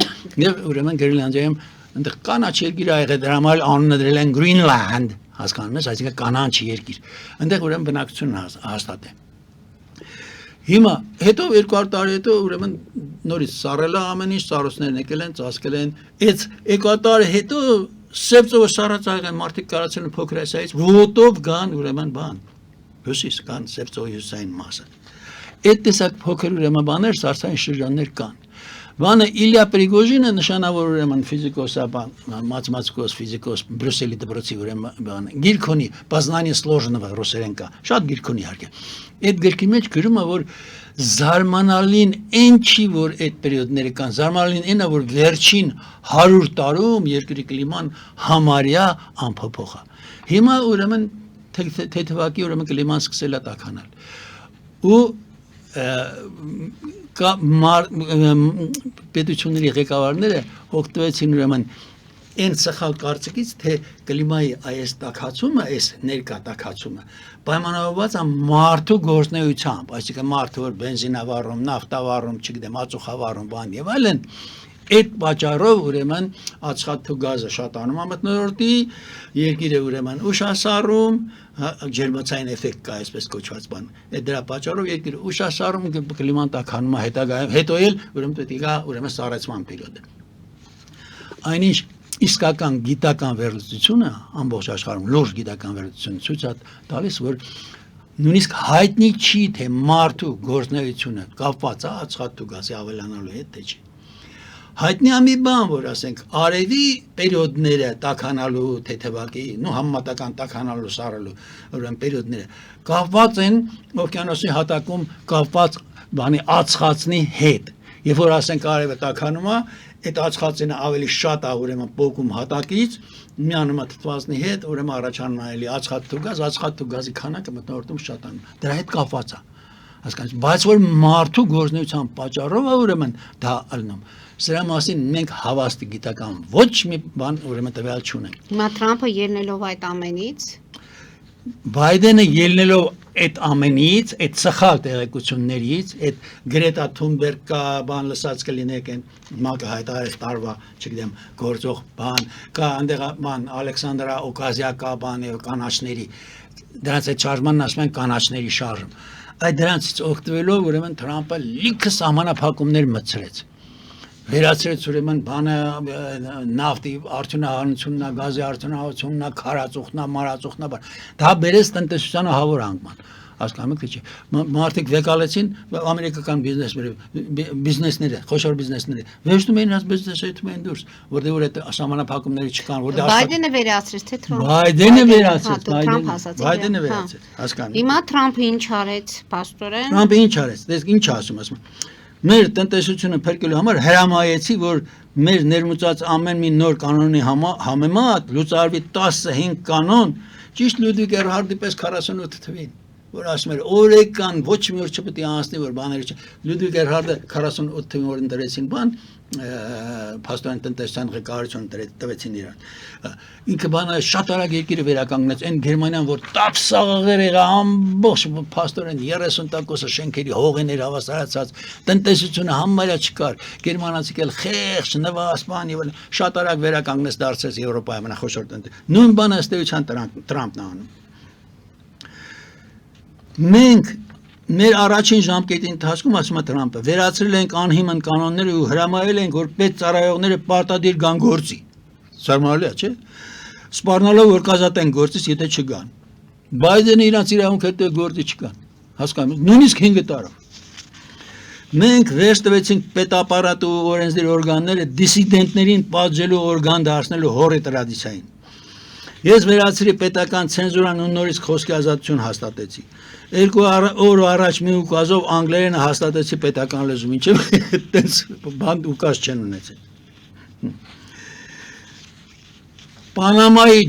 եւ ուրեմն Գրենլանդիայում այնտեղ կանաչ երկիր ա եղել, դրա համար անունը դրել են Greenland, հասկանում ես, այսինքն կանանչ երկիր։ Այնտեղ ուրեմն բնակչությունն հաստատ է։ Հիմա հետո 200 տարի հետո ուրեմն նորից սառել է ամեն ինչ, սառույցներն եկել են, ծածկել են։ Այդ 200 տարի հետո Սեպծովը սառած աղեն մարդիկ կարացել են փոքր այսայից ոտով գան ուրեմն բան։ Հյուսիս կան Սեպծովի հյուսային մասը։ Այդ տեսակ փոքր ուրեմն բաներ սարսային շրջաններ կան։ Բանը Իլյա Պրիգոժինը նշանավոր ուրեմն ֆիզիկոսա բան, մաթեմատիկոս, ֆիզիկոս, Բրյուսելի դպրոցի ուրեմն բան, գիրք ունի, Познание сложного ռուսերեն կա, շատ գիրք ունի իհարկե։ Այդ գրքի մեջ գրում է, որ զարմանալին այն չի, որ այդ պերիոդները կան, զարմանալին այնա, որ վերջին 100 տարում երկրի կլիման համարյա անփոփոխ է։ Հիմա ուրեմն թեթևակի ուրեմն կլիման սկսել է տաքանալ։ Ու պետությունների ղեկավարները օգտվեցին ուրեմն այն սխալ կարծիքից, թե կլիմայի այս տաքացումը, այս ներկա տաքացումը պայմանավորված է մարդու գործունեությամբ, այսինքն մարդը որ բենզին ավառում, նավթ ավառում, չգիտեմ, ածուխ ավառում, բան եւ այլն, այդ պատճառով ուրեմն ածխաթթու գազը շատանում է մթնոլորտի, երկիրը ուրեմն ուշասառում, ջերմոցային էֆեկտ կա, այսպես կոչված բան։ Այդ դրա պատճառով երկիրը ուշասառում կլիման տաքանում է հետագայում, հետո էլ ուրեմն պետք է գա ուրեմն սառեցման պերիոդը։ Այնինչ իսկական գիտական վերլուծությունը ամբողջ աշխարհում լուրջ գիտական վերլուծություն ցույց է տալիս, որ նույնիսկ հայտնի չի, թե մարդու գործունեությունը կապված է ածխաթթու գազի ավելանալու հետ, թե չի։ Հայտնի է մի բան, որ ասենք արևի պերիոդները տաքանալու թեթևակի, համեմատական տաքանալու սառելու ուրեմն պերիոդները կապված են օվկիանոսի հատակում կապված բանի ածխածնի հետ։ Երբ որ ասենք արևը տաքանում է, այդ ածխածինը ավելի շատ է ուրեմն պոկում հատակից, միանում է թթվածնի հետ, ուրեմն առաջանում է էլի ածխաթթու գազի քանակը մթնոլորտում շատանում։ Դրա հետ կապված է։ Հասկանաք, բայց որ մարդու գործունեության պատճառով է ուրեմն դա ալնում։ Սրա մասին մենք հավաստի գիտական ոչ մի բան ուրեմն տվյալ չունենք։ Հիմա Թրամփը ելնելով այդ ամենից Բայդենը ելնելով այդ ամենից, այդ սխալ տեղեկություններից, այդ Գրետա Թունբերգ կա բան լսած կլինեք այն մակը հայտարարել տարվա, չգիտեմ, գործող բան, կա այնտեղ բան Ալեքսանդրա Օկազիա կա բան կանաչների, դրանց այդ շարժմանն ասում են կանաչների շարժում։ Այդ դրանցից օգտվելով ուրեմն Թրամփը լիքը սահմանափակումներ մտցրեց։ Վերացրեց ուրեմն բանը նավթի արդյունահանությունն, գազի արդյունահանությունն, քարածուխն, մարածուխն, դա բերեց տնտեսությանը հավոր անկման։ Հասկանում եք թե չի։ Մարդիկ վեկալեցին ամերիկական բիզնեսները, խոշոր բիզնեսները։ Վերջնում էին այս բիզնեսը ետում էին դուրս, որտեղ որ այդ սահմանափակումները չկան, որտեղ Բայդենը վերացրեց, թե Թրամփը։ Բայդենը վերացրեց, Բայդենը վերացրեց, հասկանում։ Հիմա Թրամփը ինչ արեց, փաստորեն։ Թրամփը ինչ արեց, դες ինչ ասում։ Մեր տնտեսությունը փրկելու համար հրամայեցի, որ մեր ներմուծած ամեն մի նոր կանոնի համեմատ լուծարվի 15 կանոն, ճիշտ Լյուդվիգ Էրհարդի պես 48 թվին, որ ասում էր օրեկան ոչ մի օր չպետք է անցնի, որ բաները չէ։ Լյուդվիգ Էրհարդը 48 թվին որ ընտրեցին բան, փաստորեն տնտեսության ղեկավարությունը տվեցին իրան։ Ինքը բանը շատ արագ երկիրը վերականգնեց, այն Գերմանիան, որ տապսաղեր եղա ամբողջ փաստորեն 30% շենքերի հողեր հավասարացած, տնտեսությունը համարյա չկար, գերմանացիք էլ խեղճ, նվասման եւ շատ արագ վերականգնեց դարձրեց Եվրոպայի ամենախոշոր տնտեսություն։ Նույն բանը ըստ էության Թրամփն է անում։ Մենք մեր առաջին ժամկետի ընթացքում ասում է Թրամփը, վերացրել ենք անհիմն կանոնները ու հրամայել ենք, որ պետծառայողները պարտադիր գան գործի։ Զարմանալի է, չէ՞։ Սպառնալով որ կազատեն գործից, եթե չգան։ Բայդենը իրանց իրավունք հետո գործի չկան։ Հասկանում եք, նույնիսկ 5 տարով։ Մենք վերջ տվեցինք պետապարատը ու օրենսդիր օրգանները դիսիդենտներին պատժելու օրգան դարձնելու հորի տրադիցիային։ Ես վերացրի պետական ցենզուրան ու նորից խոսքի ազատություն հաստատեցի։ 2 օր առաջ մի ուկազով անգլերենը հաստատեցի պետական լեզու, մինչև այդպես բան ուկազ չեն ունեցել։ Պանամայի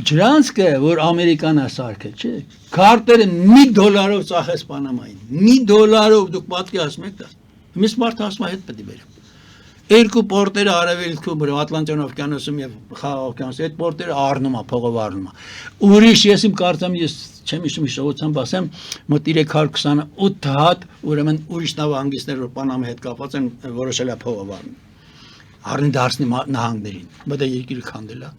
ջրանցքը, որ Ամերիկան է սարքել, չէ՞։ Քարտերը $1 ծախեց Պանամային։ $1 դուք պատկերացնում եք դա։ Միս մարդը ասում է հետ պետք է բերեմ։ Երկու պորտերը արևելքում, Ատլանտյան օվկիանոսում եւ Խաղաղ օվկիանոսում, այդ պորտերը առնում է, փողով առնում է։ Ուրիշ ես իմ կարծեմ, ես չեմ հիշում շողոցան ասեմ, մոտ 328 հատ, ուրեմն ուրիշ նավահանգիստներ, որ Պանամայի հետ կապված են, որոշել է փողով առնել։ Առնի դարձնի նահանգներին, բայց դա երկիրը քանդել է։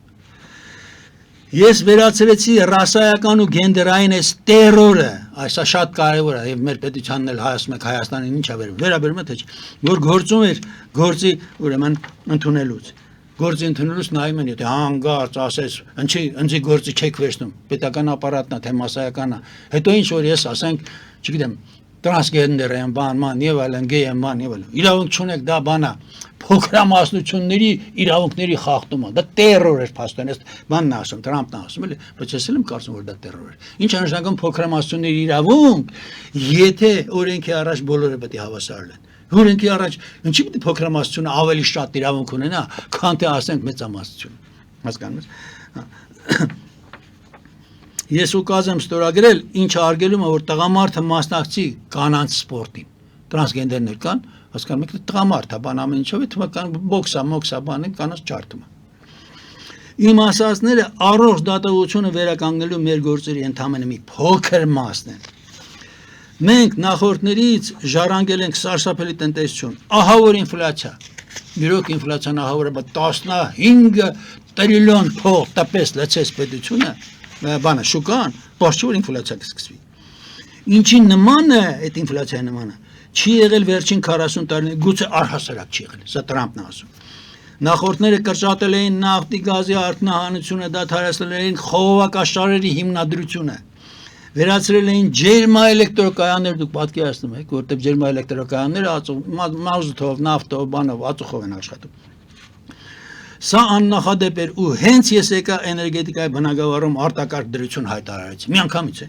Ես վերացրեցի ռասայական ու գենդերային այս տերորը, այսա շատ կարևոր է եւ մեր պետությանն էլ հայացում եք Հայաստանին ինչա վերաբերում է թե չէ, որ գործում էր գործի ուրեմն ընդունելուց։ Գործի ընդունելուց նայում են, եթե հանգարց ասես, ընձի գործի չեք վերցնում, պետական ապարատն է թե մասսայական է։ Հետո ինչ որ ես ասենք, չգիտեմ, տրանսգենդեր են, բան, եւ այլն, գեյ են, բան եւ այլն։ Իրավունք չունեք, դա բան է։ Փոքրամասնությունների իրավունքների խախտումը, դա տերոր էր փաստորեն, այս բանն է ասում, Տրամպն է ասում, էլի, բայց ես եմ կարծում, որ դա տերոր էր։ Ինչ է նշանակում փոքրամասնությունների իրավունք, եթե օրենքի առաջ բոլորը պետք է հավասար լինեն։ Օրենքի առաջ ինչի՞ պետք է փոքրամասնությունը ավելի շատ իրավունք ունենա, քան թե ասենք մեծամասնությունը։ Հասկանում եք։ Ես ուկազ եմ ստորագրել, ինչը արգելում է, որ տղամարդը մասնակցի կանանց սպորտին։ Տրանսգենդերներ կան, հասկանում եք, տղամարդ է, բան ամեն ինչով է, թվական բոքսա, բան կանանց ջարդում է։ Իմ ասածները առողջ դատողությունը վերականգնելու մեր գործերի ընդամենը մի փոքր մասն են։ Մենք նախորդներից ժառանգել ենք սարսափելի տնտեսություն, ահավոր ինֆլյացիա։ Իրոք ինֆլյացիան ահավոր է, բայց 15 տրիլիոն փող տպես լցեց պետությունը, բանը շուկան, ոչ որ ինֆլյացիա կսկսվի։ Ինչի նման է այդ ինֆլյացիայի նմանը։ Չի եղել վերջին 40 տարիներին, գուցե առհասարակ չի եղել, սա Տրամպն է ասում։ Նախորդները կրճատել էին նավթի, գազի արտահանությունը, դադարեցրել էին խողովակաշարերի հիմնադրությունը, վերացրել էին ջերմաէլեկտրոկայաններ, դուք պատկերացնում եք, որտեղ ջերմաէլեկտրոկայանները մազութով, նավթով, բանով, ածուխով են աշխատում։ Սա աննախադեպ էր ու հենց ես եկա էներգետիկայի բնագավառում արտակարգ դրություն հայտարարեցի, միանգամից է։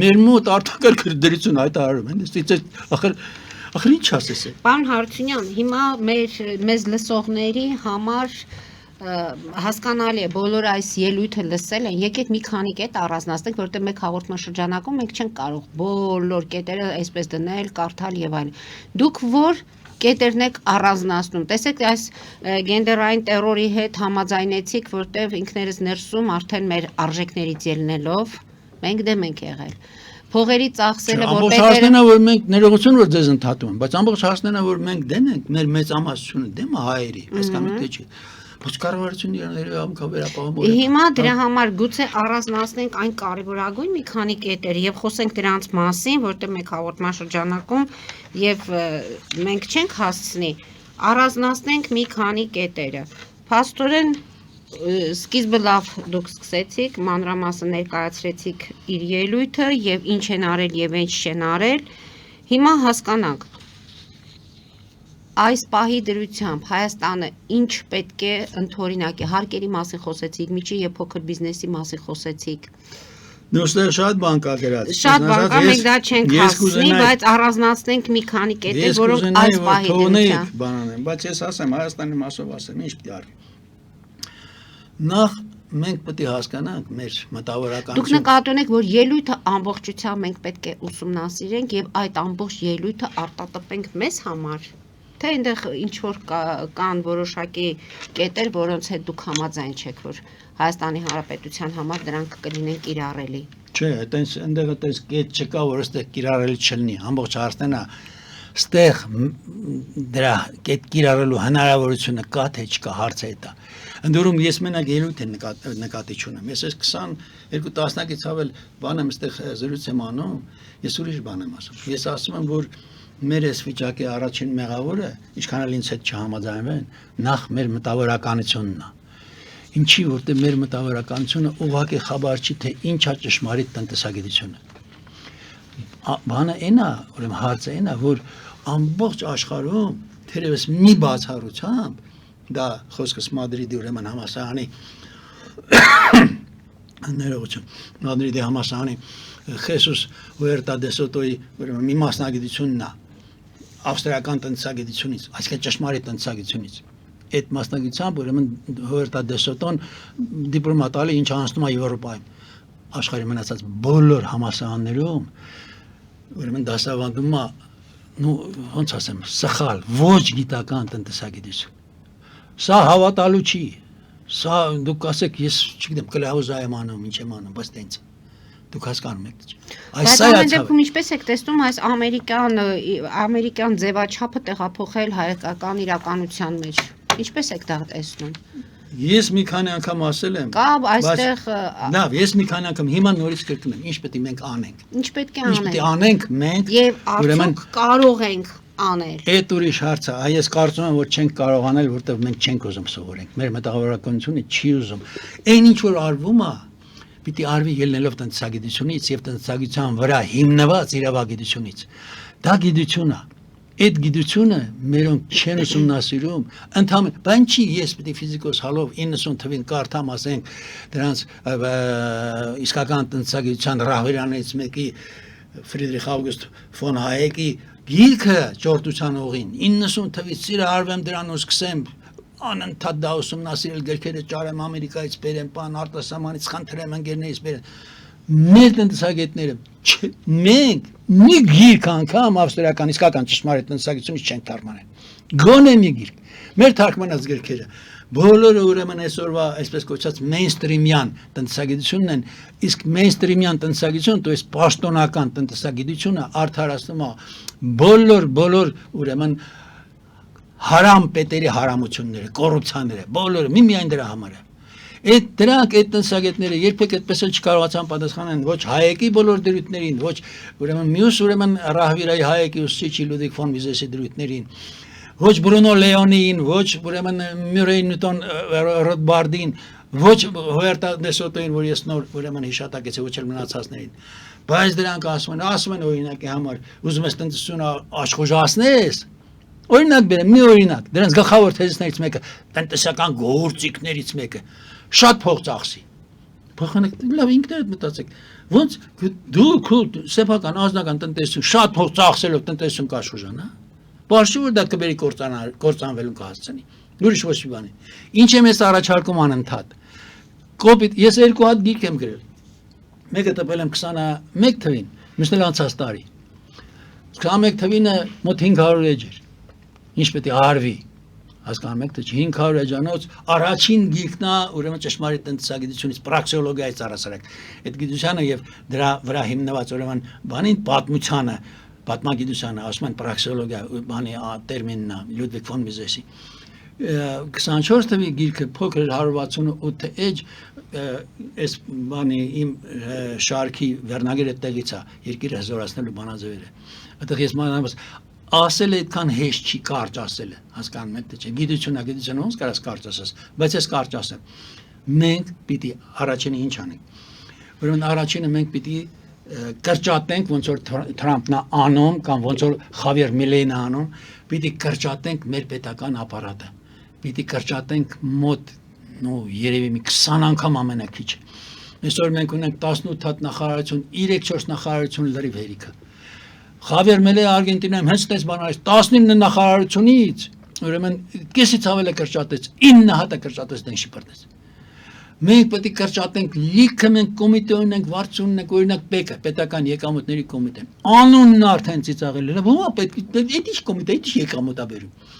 Մեր մոտ արտակարգ դրություն հայտարարում են, ախր ինչ ասես է։ Պարոն Հարությունյան, հիմա մեզ լսողների համար հասկանալի է, բոլոր այս ելույթը լսել են, եկեք մի քանի կետ առանձնացնենք, որտեղ մեկ հաղորդման շրջանակում մենք չենք կարող բոլոր կետերը այսպես դնել, կարդալ եւ այլն։ Դուք որ կետերն եք առանձնացնում։ Տեսեք, այս գենդերային տերորի հետ համաձայնեցիք, որտեղ ինքներս ներսում արդեն մեր արժեքներից ելնելով մենք դեմ ենք եղել։ Փողերի ծախսելը, որ պետերը հասնենա, որ մենք ներողություն որ ձեզ ընդհատում են, բայց ամբողջ հասնենա, որ մենք դեմ ենք, մեր մեծամասնությունը դեմ է հայերի, հասկանում եք թե չէ։ Ոչ կառավարությունն իրաների ամքա վերապահում։ Հիմա դրա համար գուցե առանձնացնենք այն կարևորագույն մի քանի կետեր եւ խոսենք դրանց մասին, որտեղ մեկ հաղորդման շրջանակում եւ մենք չենք հասցնի, առանձնացնենք մի քանի կետերը։ Փաստորեն սկիզբը լավ դուք սկսեցիք, մանրամասը ներկայացրեցիք իր ելույթը եւ ինչ են արել եւ ինչ չեն արել։ Հիմա հասկանանք այս պահի դրությամբ Հայաստանը ինչ պետք է ընդօրինակի, հարկերի մասին խոսեցիք, միջի եւ փոքր բիզնեսի մասին խոսեցիք։ Նույնիսկ շատ բան կա գրած։ Շատ բան կա, մենք դա չենք հասցնի, բայց առանձնացնենք մի քանի կետեր, որոնք այս պահի դրությամբ բան անեն, բայց ես ասեմ Հայաստանի մասով ասեմ, ինչ պետք է արվի։ Նախ մենք պետք է հասկանանք մեր մտավորականությունը։ Դուք նկատի ունեք, որ ելույթը ամբողջությամբ մենք պետք է ուսումնասիրենք եւ այդ ամբողջ ելույթը արտատպենք մեզ համար։ Թե այնտեղ ինչ որ կան որոշակի կետեր, որոնց հետ դուք համաձայն չեք, որ Հայաստանի Հանրապետության համար դրանք կլինեն կիրառելի։ Չէ, այտենց այնտեղ այտենց կետ չկա, որ այստեղ կիրառելի չլինի, ամբողջ հարցն է, այստեղ դրա կետ կիրառելու հնարավորությունը կա թե չկա, հարցը է դա։ Ընդորում ես մենակ ելույթ եմ նկատի չունեմ։ Ես այս 22 տասնյակից ավել բան եմ այստեղ զրույց եմ անում, ես ուրիշ բան եմ ասում։ Ես ասում եմ, որ մեր այս վիճակի առաջին մեղավորը, ինչքան էլ ինձ հետ չհամաձայնվեն, նախ մեր մտավորականությունն է։ Ինչի որտեղ մեր մտավորականությունը ուղղակի խաբար չի, թե ինչ է ճշմարիտ տնտեսագիտությունը։ Բանը այն է, ուրեմն հարցը այն է, որ ամբողջ աշխարհում թերևս մի բացառությամբ, դա խոսքս Մադրիդի ուրեմն համալսարանի ներողություն, Մադրիդի համալսարանի Խեսուս Ուերտա դե Սոտոյի ուրեմն մի մասնագիտությունն է ավստրիական տնտեսագիտությունից, այսինքն ճշմարիտ տնտեսագիտությունից։ Այդ մասնագիտությամբ ուրեմն Ուերտա դե Սոտոն դիպլոմատալի ինչ անցնում է Եվրոպայում, աշխարհի մնացած բոլոր համալսարաններում ուրեմն դասավանդում է, ոնց ասեմ, սխալ, ոչ գիտական տնտեսագիտություն։ Սա հավատալու չի։ Սա դուք ասեք, ես չգիտեմ, կլաուզա եմ անում, ինչ եմ անում, բայց տենց։ Դուք հասկանում եք չէ։ Այս ամեն դեպքում ինչպես եք տեսնում այս ամերիկյան ձևաչափը տեղափոխել հայկական իրականության մեջ։ Ինչպես եք դա տեսնում։ Ես մի քանի անգամ ասել եմ։ Կամ այստեղ Լավ, ես մի քանի անգամ հիմա նորից կրկնում եմ, ինչ պետք է մենք անենք։ ինչ պետք է Ինչ պետք է անենք։ անենք մենք։ Եվ ուրեմն արդյոք կարող ենք անել։ Այդ ուրիշ հարց է, այս կարծում եմ, որ չենք կարող անել, որտեղ մենք չենք ուզում սովորենք։ Մեր մտավորականությունը չի ուզում։ Այն ինչ որ արվում է, պիտի արվի ելնելով տնտեսագիտությունից եւ տնտեսագիտության վրա հիմնված իրավագիտությունից։ Դա գիտություն է։ Այդ գիտությունը մերոնք չեն ուսումնասիրում, ընդհանուր, բան չի, ես պիտի ֆիզիկոս հալով 90 թվին կարդամ, ասենք, դրանց իսկական տնտեսագիտության ռահվերանից մեկի Ֆրիդրիխ Ավգուստ ֆոն Հայեկի գիրքը ճորտության ուղին 90 թվից սիրը արվեմ դրանով սկսեմ անընդհատ դա ուսումնասիրել գրքերը ճարեմ Ամերիկայից բերեմ, բան արտասահմանից խնդրեմ ընկերներից բերեմ։ Մեր տնտեսագետները մենք մի գիրք անգամ ավստրիական իսկական ճշմարիտ տնտեսագիտությունից չենք թարգմանել։ Գոնե մի գիրք։ Մեր թարգմանած գրքերը բոլորը ուրեմն այսօրվա այսպես կոչված մեյնստրիմյան տնտեսագիտությունն են, իսկ մեյնստրիմյան տնտեսագիտությունը, то есть պաշտոնական տնտեսագիտությունը արդարացնում է բոլոր ուրեմն հարամ պետերի հարամությունները, կոռուպցիաները, բոլորը միայն դրա համար է։ Այդ դրանք այդ տնտեսագետները երբեք այդպես էլ չկարողացան պատասխանել ոչ Հայեկի բոլոր դրույթներին, ոչ ուրեմն մյուս ուրեմն Ռահվիրայի Հայեկի ուսուցիչի Լյուդվիգ ֆոն Միզեսի դրույթներին, ոչ Բրունո Լեոնին, ոչ ուրեմն Մյուրեյ Նյուտոն Ռոթբարդին, ոչ Հուերտա դե Սոտոին, որ ես նոր ուրեմն հիշատակեցի, ոչ էլ մնացածներին։ Բայց դրանք ասում են օրինակի համար, ուզում ես տնտեսությունը աշխուժացնես։ Օրինակ բերեմ, մի օրինակ, դրանց գլխավոր թեզիսներից մեկը տնտեսական գործիքներից մեկը շատ փող ծախսի։ Փոխանակ լավ ինքներդ մտածեք, ոնց դու քո սեփական անձնական տնտեսություն շատ փող ծախսելով տնտեսություն կաշխուժանա։ Բարձր որ դա կբերի կործանվելուն կհասցնի։ Ուրիշ ոչ մի բան։ Ինչ եմ ես առաջարկում անընդհատ։ Կոպիտ, ես երկու հատ գիրք եմ գրել։ Մեկը տպել եմ 21 թվին, մյուսն էլ անցած տարի։ 21 թվինը մոտ 500 էջ էր։ Ինչ պետք է արվի։ Հասկանում եք, թե 500 էջանոց առաջին գիրքն է, ուրեմն ճշմարիտ տնտեսագիտությունից, պրաքսեոլոգիայից առասարակ։ Այդ գիտությանը եւ դրա վրա հիմնված ուրեմն բանին պատմությանը, պատմագիտությանը, ասում են պրաքսեոլոգիա, բանի տերմինն է, Լյուդվիգ ֆոն Միզեսի։ 24 թվի գիրքը փոքր 168 էջ, այս բանի իմ շարքի վերնագիրը տեղից է, երկիրը հզորացնելու բանաձևերը։ Այդտեղ ես մանավանդ ասել այդքան հեշտ չի կարճ ասելը, հասկանում եք թե չէ, գիտությունը ոնց կարաս կարճ ասես, բայց ես կարճ ասեմ։ Մենք պիտի առաջինը ինչ անենք։ Ուրեմն առաջինը մենք պիտի կրճատենք, ոնց որ Թրամփն է անում կամ ոնց որ Խավիեր Միլեյն է անում, պիտի կրճատենք մեր պետական ապարատը։ Պիտի կրճատենք մոտ երևի մի 20 անգամ ամենակիչը։ Այսօր մենք ունենք 18 հատ նախարարություն, 3-4 նախարարություն լրիվ հերիքը։ Խավիեր Միլեյը Արգենտինայում հենց այդպես բան արեց 19 նախարարությունից, ուրեմն կեսից ավել է կրճատեց, 9 հատ է կրճատեց դենշի բռնեց։ Մենք պետք է կրճատենք լիքը մենք կոմիտե ունենք, վարձ ունենք, օրինակ ՊԵԿ-ը, պետական եկամուտների կոմիտեն։ Անունն արդեն ծիծաղել է, ո՞ւմ է պետք է, այդ ի՞նչ կոմիտե, ի՞նչ եկամուտ է բերում։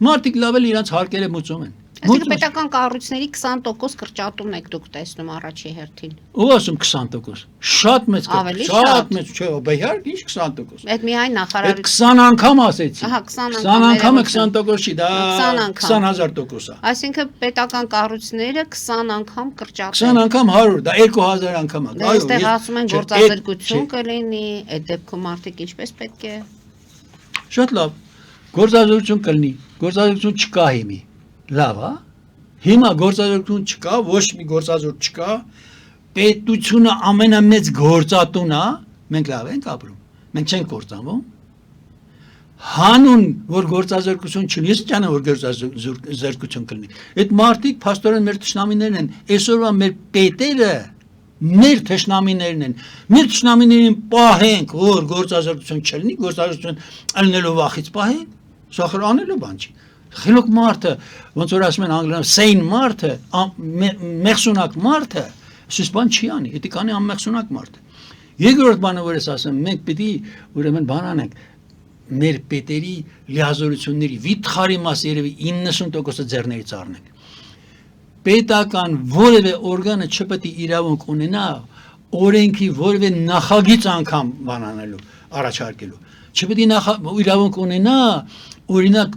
Մարդիկ լավ էլ իրանց հարկերը մուծում են։ Այսինքն պետական կառույցների 20% կրճատումն եք դուք տեսնում առաջի հերթին։ Ո՞վ ասում 20%։ Շատ մեծ կրճատում, շատ մեծ, չէ, բայհար ինչ 20%։ Այդ միայն Այդ նախարարություն։ 20 անգամ ասեցի։ Ահա 20 անգամը 20% չի, դա 20 20,000% է։ Այսինքն պետական կառույցները 20 անգամ 20 կրճատեն։ անգամ 100, դա 2000 անգամ է։ Դա այստեղ ասում են գործազրկություն կլինի, այդ դեպքում մարդիկ ինչպես պետք է։ Շատ լավ։ Գործազրկություն կլինի։ Գործազրկություն չկա հիմի։ Լավ, հա։ Հիմա գործազրկություն չկա, ոչ մի գործազուրկ չկա։ Պետությունը ամենամեծ գործատուն է, մենք լավ ենք ապրում։ Մենք չենք կործանվում։ Հանուն որ գործազրկություն չլինի, ես չանեմ որ գործազրկություն կլինի։ Այդ մարդիկ փաստորեն մեր թշնամիներն են։ Այսօրվա մեր պետերը մեր թշնամիներն են։ Մեր թշնամիներին պահենք, որ գործազրկություն չլինի, գործազրկություն ելնելու վախից պահենք, սախր անելու բան չի։ Խելոք մարդը, ոնց որ ասում են անգլերեն, sane մարդը, մեղսունակ մարդը, սուս բան չի անի, դա կանի անմեղսունակ մարդը։ Երկրորդ բանը որ ես ասեմ, մենք պիտի ուրեմն բան անենք, մեր պետերի լիազորությունների վիթխարի մաս երևի 90%-ը ձեռներից առնենք։ Պետական որևէ օրգանը չպետք է իրավունք ունենա օրենքի որևէ նախագիծ անգամ բան անելու, առաջարկելու։ Չպետք է իրավունք ունենա օրինակ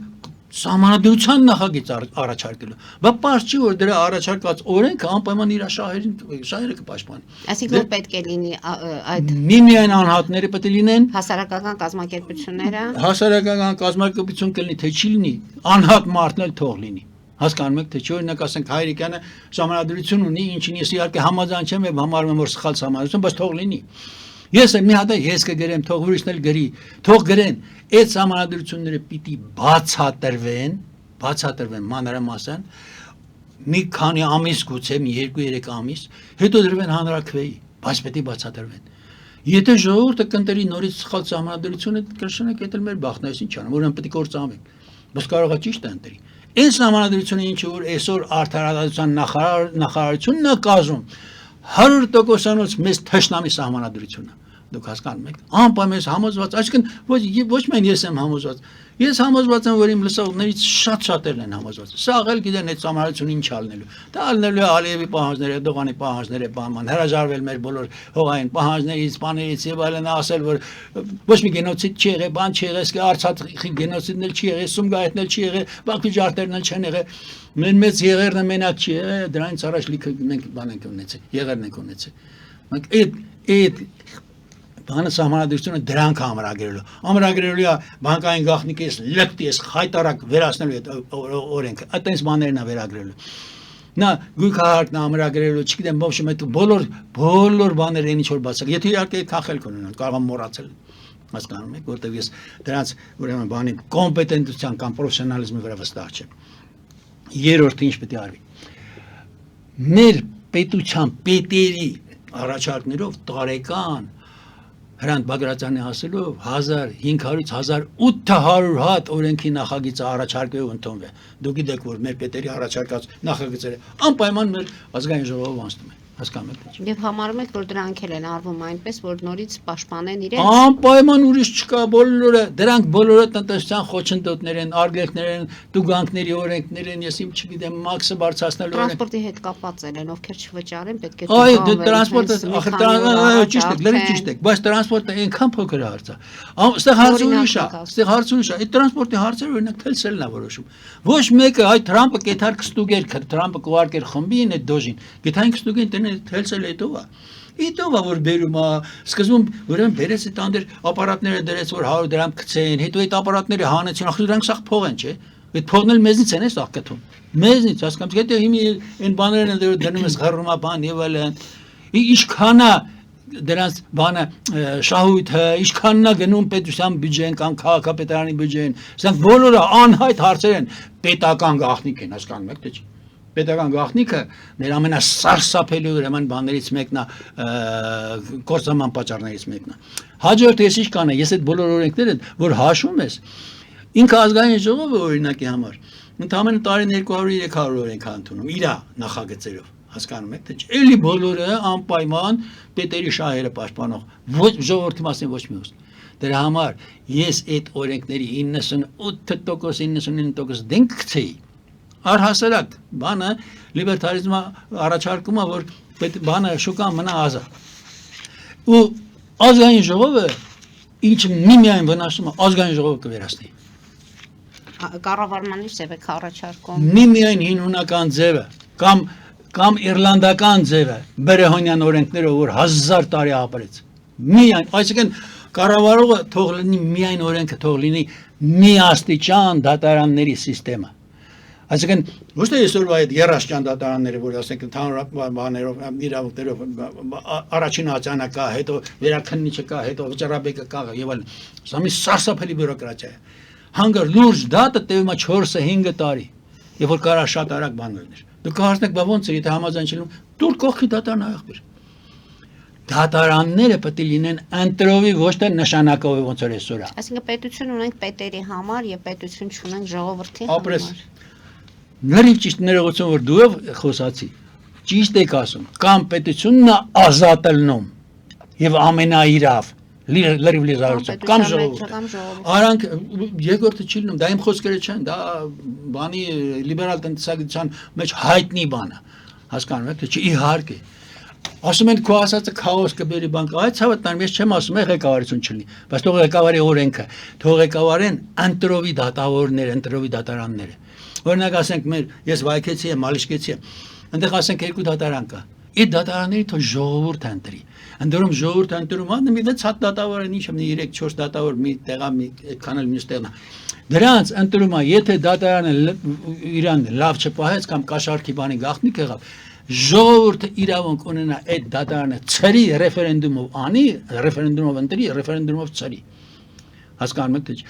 Սահմանադրության նախագիծ առաջարկելու։ Բա պարզ չի որ դրա առաջարկած օրենքը անպայման իր շահերը կպաշտպանի։ Այսինքն որ պետք է լինի այդ Միմիայն անհատները պետք է լինեն, հասարակական կազմակերպությունները, հասարակական կազմակերպություն կլինի, թե չի լինի, անհատ մարդն էլ թող լինի։ Հասկանում եք, թե չի օրինակ ասենք Հայրիկյանը ժամանադրություն ունի, ինչին ես իհարկե համաձայն չեմ եւ համարում եմ որ սխալ համաձայնություն, բայց թող լինի։ Ես եմ մի հատ ես կգրեմ, թող ուրիշն էլ գրի, թող գրեն, այդ համանդրությունները պիտի բացատրվեն մանրամասն, մի քանի ամիս գուցե, մի 2-3 ամիս, հետո դրվեն հանրաքվեի, բայց պետք է բացատրվեն։ Եթե ժողովուրդը կընտրի նորից սխալ համանդրությունը, կշնորհեք այդ էլ մեր բախտն է, ինչ անեմ, ուրեմն պետք է կործանվենք։ Բայց կարող է ճիշտ ընտրի։ Այս համանդրությունը ինչ որ այսօր արդարադատության նախարարությունն է կազմում 100%-անոց մեծ թշնամի սահմանադրությունը դուք հասկանում եք անպայման ես համոզված այսինքն ոչ միայն ես եմ համոզված ես համոզված եմ որ իմ լսողներից շատ-շատերն են համոզված սաղ էլ գիտեն այդ սահմանադրությունը ինչ ալնելու դա ալնելու է Ալիևի պահանջները Դողանի պահանջները բանման հրաժարվել մեր բոլոր հողային պահանջներից բաներից եւ այլն ասել որ ոչ մի գենոցիդ չի եղել բան չի եղել Արցախի գենոցիդն էլ չի եղել Սումգայիթն էլ չի եղել Բաքվի ջարդերն էլ չեն եղել Մեր մեծ եղերնը մենակ չի եղել դրանից առաջ լիքը մենք բան ենք ունեցել եղերն ենք ունեցել մենք այդ բանը սահմանադրությունը դրանք ամրագրելու է բանկային գաղտնիքի ես լկտի ես խայտարակ վերացնելու այդ օրենքը այդպես բաներն է վերագրելու նա գույքահարկն ամրագրելու չգիտեմ ոչ մեկ բոլոր բաները ինչ որ բացակ եթե իհարկե քախել կունենան կարող եմ մոռացել հասկանում եք որտեղ ես դրանց ուրեմն բանի կոմպետենտության կամ պրոֆեսիոնալիզմի վրա վստահ չեմ երրորդը ինչ պետք է արվի մեր պետության պետերի առաջարկներով տարեկան Հրանտ Բագրատյանի ասելով 1500-ից 1800 հատ օրենքի նախագիծը առաջարկվելու ընդունվել։ Դուք գիտեք, որ մեր պետերի առաջարկած նախագծերը անպայման մեր ազգային ժողովով անցնում են։ Հասկանում եք։ Եվ համարում եք, որ դրանք էլ են արվում այնպես, որ նորից պաշտպանեն իրենց։ Անպայման ուրիշ չկա, բոլորը, դրանք բոլորը տնտեսության խոչընդոտներ են, արգելքներ են, տուգանքների օրենքներ են, ես իմ չգիտեմ, մաքսը բարձրացնելու օրենք։ Տրանսպորտի հետ կապված են, ովքեր չվճարեն, պետք է Այ տրանսպորտը, ճիշտ եք, բայց տրանսպորտը այնքան փոքր հարց է։ Այստեղ հարցը ուրիշ է, այդ տրանսպորտի հարցերը օրինակ թելսելն է որոշում։ Ոչ մեկը, այ Թրամփը կեթար կստուգեր, Թրամփը կուարկեր խմբին այդ դոժին։ Գետային կստուգեն թելսել հետո է։ Հետո է որ բերում է, սկզբում ուրեմն բերեց այդ անդեր ապարատները դրեց որ 100 դրամ գցեն, հետո այդ ապարատները հանեցին, ախր դրանք սաղ փող են, չէ։ Այդ փողն էլ մեզնից են, սաղ կթում։ Մեզնից, հասկանում եք, հետո հիմի այն բաներն են դնում ես ღռումա բան եւ այլն։ Ինչքանա դրանց բանը շահույթը, ինչքանն է գնում պետության բյուջեն կամ քաղաքապետարանի բյուջեն, սրանք բոլորը անհայտ հարցեր են, պետական գաղտնիք են, հասկանում եք, թե չէ։ Պետական գաղտնիքը մեր ամենասարսափելի ուրեմն բաներից մեկն է, կործանման պատճառներից մեկն է։ Հաջորդը ես ինչ կանեմ, ես այդ բոլոր օրենքները, որ հաշվում ես, ինքը ազգային ժողովը օրինակի համար, ընդամենը տարին 200-300 օրենք ընդունում, իր նախագծերով, հասկանում եք, թե չէ։ Էլի բոլորը անպայման պետերի շահերը պաշտպանող, ոչ ժողովրդի մասին ոչ մի ուստի։ Դրա համար ես այդ օրենքների 98%, 99% դենք գցեի։ Առհասարակ բանը լիբերտարիզմը առաջարկում է որ բանը շուկան մնա ազատ ու ազգային ժողովը ինչ միմիայն վնասում է ազգային ժողովը կվերացնի կառավարման ձև է առաջարկում միմիայն հինունական ձևը կամ իռլանդական ձևը բերեհոնյան օրենքներով որ 1000 տարի ապրեց միայն այսինքն կառավարողը թող լինի միայն օրենքը թող լինի միաստիճան դատարանների համակարգը Այսինքն ոչ թե այսօրվա այդ երաշտյան դատարանները, որ ասենք ընդհանուր բաներով, իրավունքներով առաջին ացանակա, հետո վերաքննիչը կա, հետո վճարաբեկը կա եւ այլն։ Սա մի սարսափելի բյուրոկրատիա է։ Հանգար լուրջ դատը տևում է 4-5 տարի, երբ որ կարա շատ արագ բան լիներ։ Դուք կհասնեք, բա ոնց է, եթե համաձայն չլինում, դուր կողքի դատարան աղբյուր։ Դատարանները պետք է լինեն ընտրովի ոչ թե նշանակով ոնց որ այսօր է։ Այսինքն պետություն ունենք պետերի համար եւ պետություն չունենք ժողովրդի համար։ Նարի ճիշտ ներողություն որ դու խոսացի ճիշտ եք ասում կամ պետությունն է ազատ ելնում եւ ամենաիրավ լրիվ լիզարություն կամ ժողովուրդը արանք երկրորդը չի լինում դա իմ խոսքերը չեն դա բանի լիբերալ տնտեսագիտության մեջ հայտնի բան է հասկանում եք թե չի իհարկե Ասում են քո ասածը քաոս կբերի բան, այդ ցավտան ես չեմ ասում, ղեկավարություն չլինի, բայց թող ղեկավարի օրենքը, թող ղեկավարեն ընտրովի դատավորները, ընտրովի դատարանները։ Օրինակ ասենք ես վայքեցի եմ, մալիշկեցի եմ, այնտեղ ասենք երկու դատարան կա։ Այդ դատարանների թող ժողովուրդ ընտրի։ Ընդորում ժողովուրդ ընտրում ան մի 6 հատ դատավոր են, ինչ եմ 3-4 դատավոր մի տեղա մի այդքան էլ մյուս տեղնա։ Դրանց ընտրում է, եթե դատարանը իրան լավ չպահեց կամ կաշառքի բանի գաղտնիք եղավ, ժողովուրդը իրավունք ունենա այդ դատարանը ծրի ռեֆերենդումով անի, ռեֆերենդումով ընտրի, ռեֆերենդումով ծրի։ Հասկանում եք թե՞ չէ։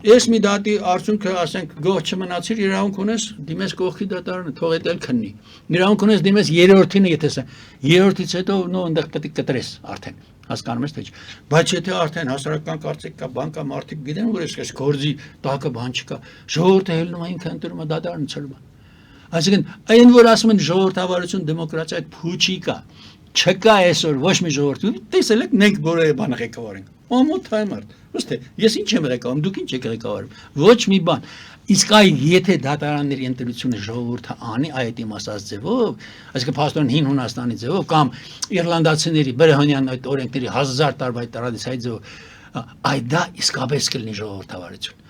Ես մի դատի արդյունքը ասենք գող չմնացիր, իրավունք ունես դիմես կողքի դատարանը, թող էլ քննի։ Իրավունք ունես դիմես երրորդինը, եթե ասա, երրորդից հետո նո այնտեղ պետք է կտրես արդեն։ Հասկանում ես թե՞ չէ։ Բայց եթե արդեն հասարակական կարծիք կա, բան կա, մարդիկ գիտեն, որ ես գործի տակը բան չկա, ժողովուրդը հելնում է ինքը ընտրում է դատարանը ծրում է։ Այսինքն այն որ ասում են ժողովրդավարություն, դեմոկրատիա, այդ փուչի կա։ Չկա այսօր ոչ մի ժողովուրդ։ Տեսել եք մենք բոլորը բանը ղեկավարենք։ Ամոթ հայմարտ։ Ոստե, ես ինչ եմ ղեկավարում, դուք ինչ եք ղեկավարում։ Ոչ մի բան։ Իսկ այ եթե դատարանների ընտրությունը ժողովուրդը անի այդ իմ ասած ձևով, այսինքն փաստորեն հին Հունաստանի ձևով կամ իռլանդացիների, բրեհոնյան այդ օրենքների 1000 տարվա տրադիցիայի ձևով, այ դա իսկապես կլինի ժողովրդավարություն։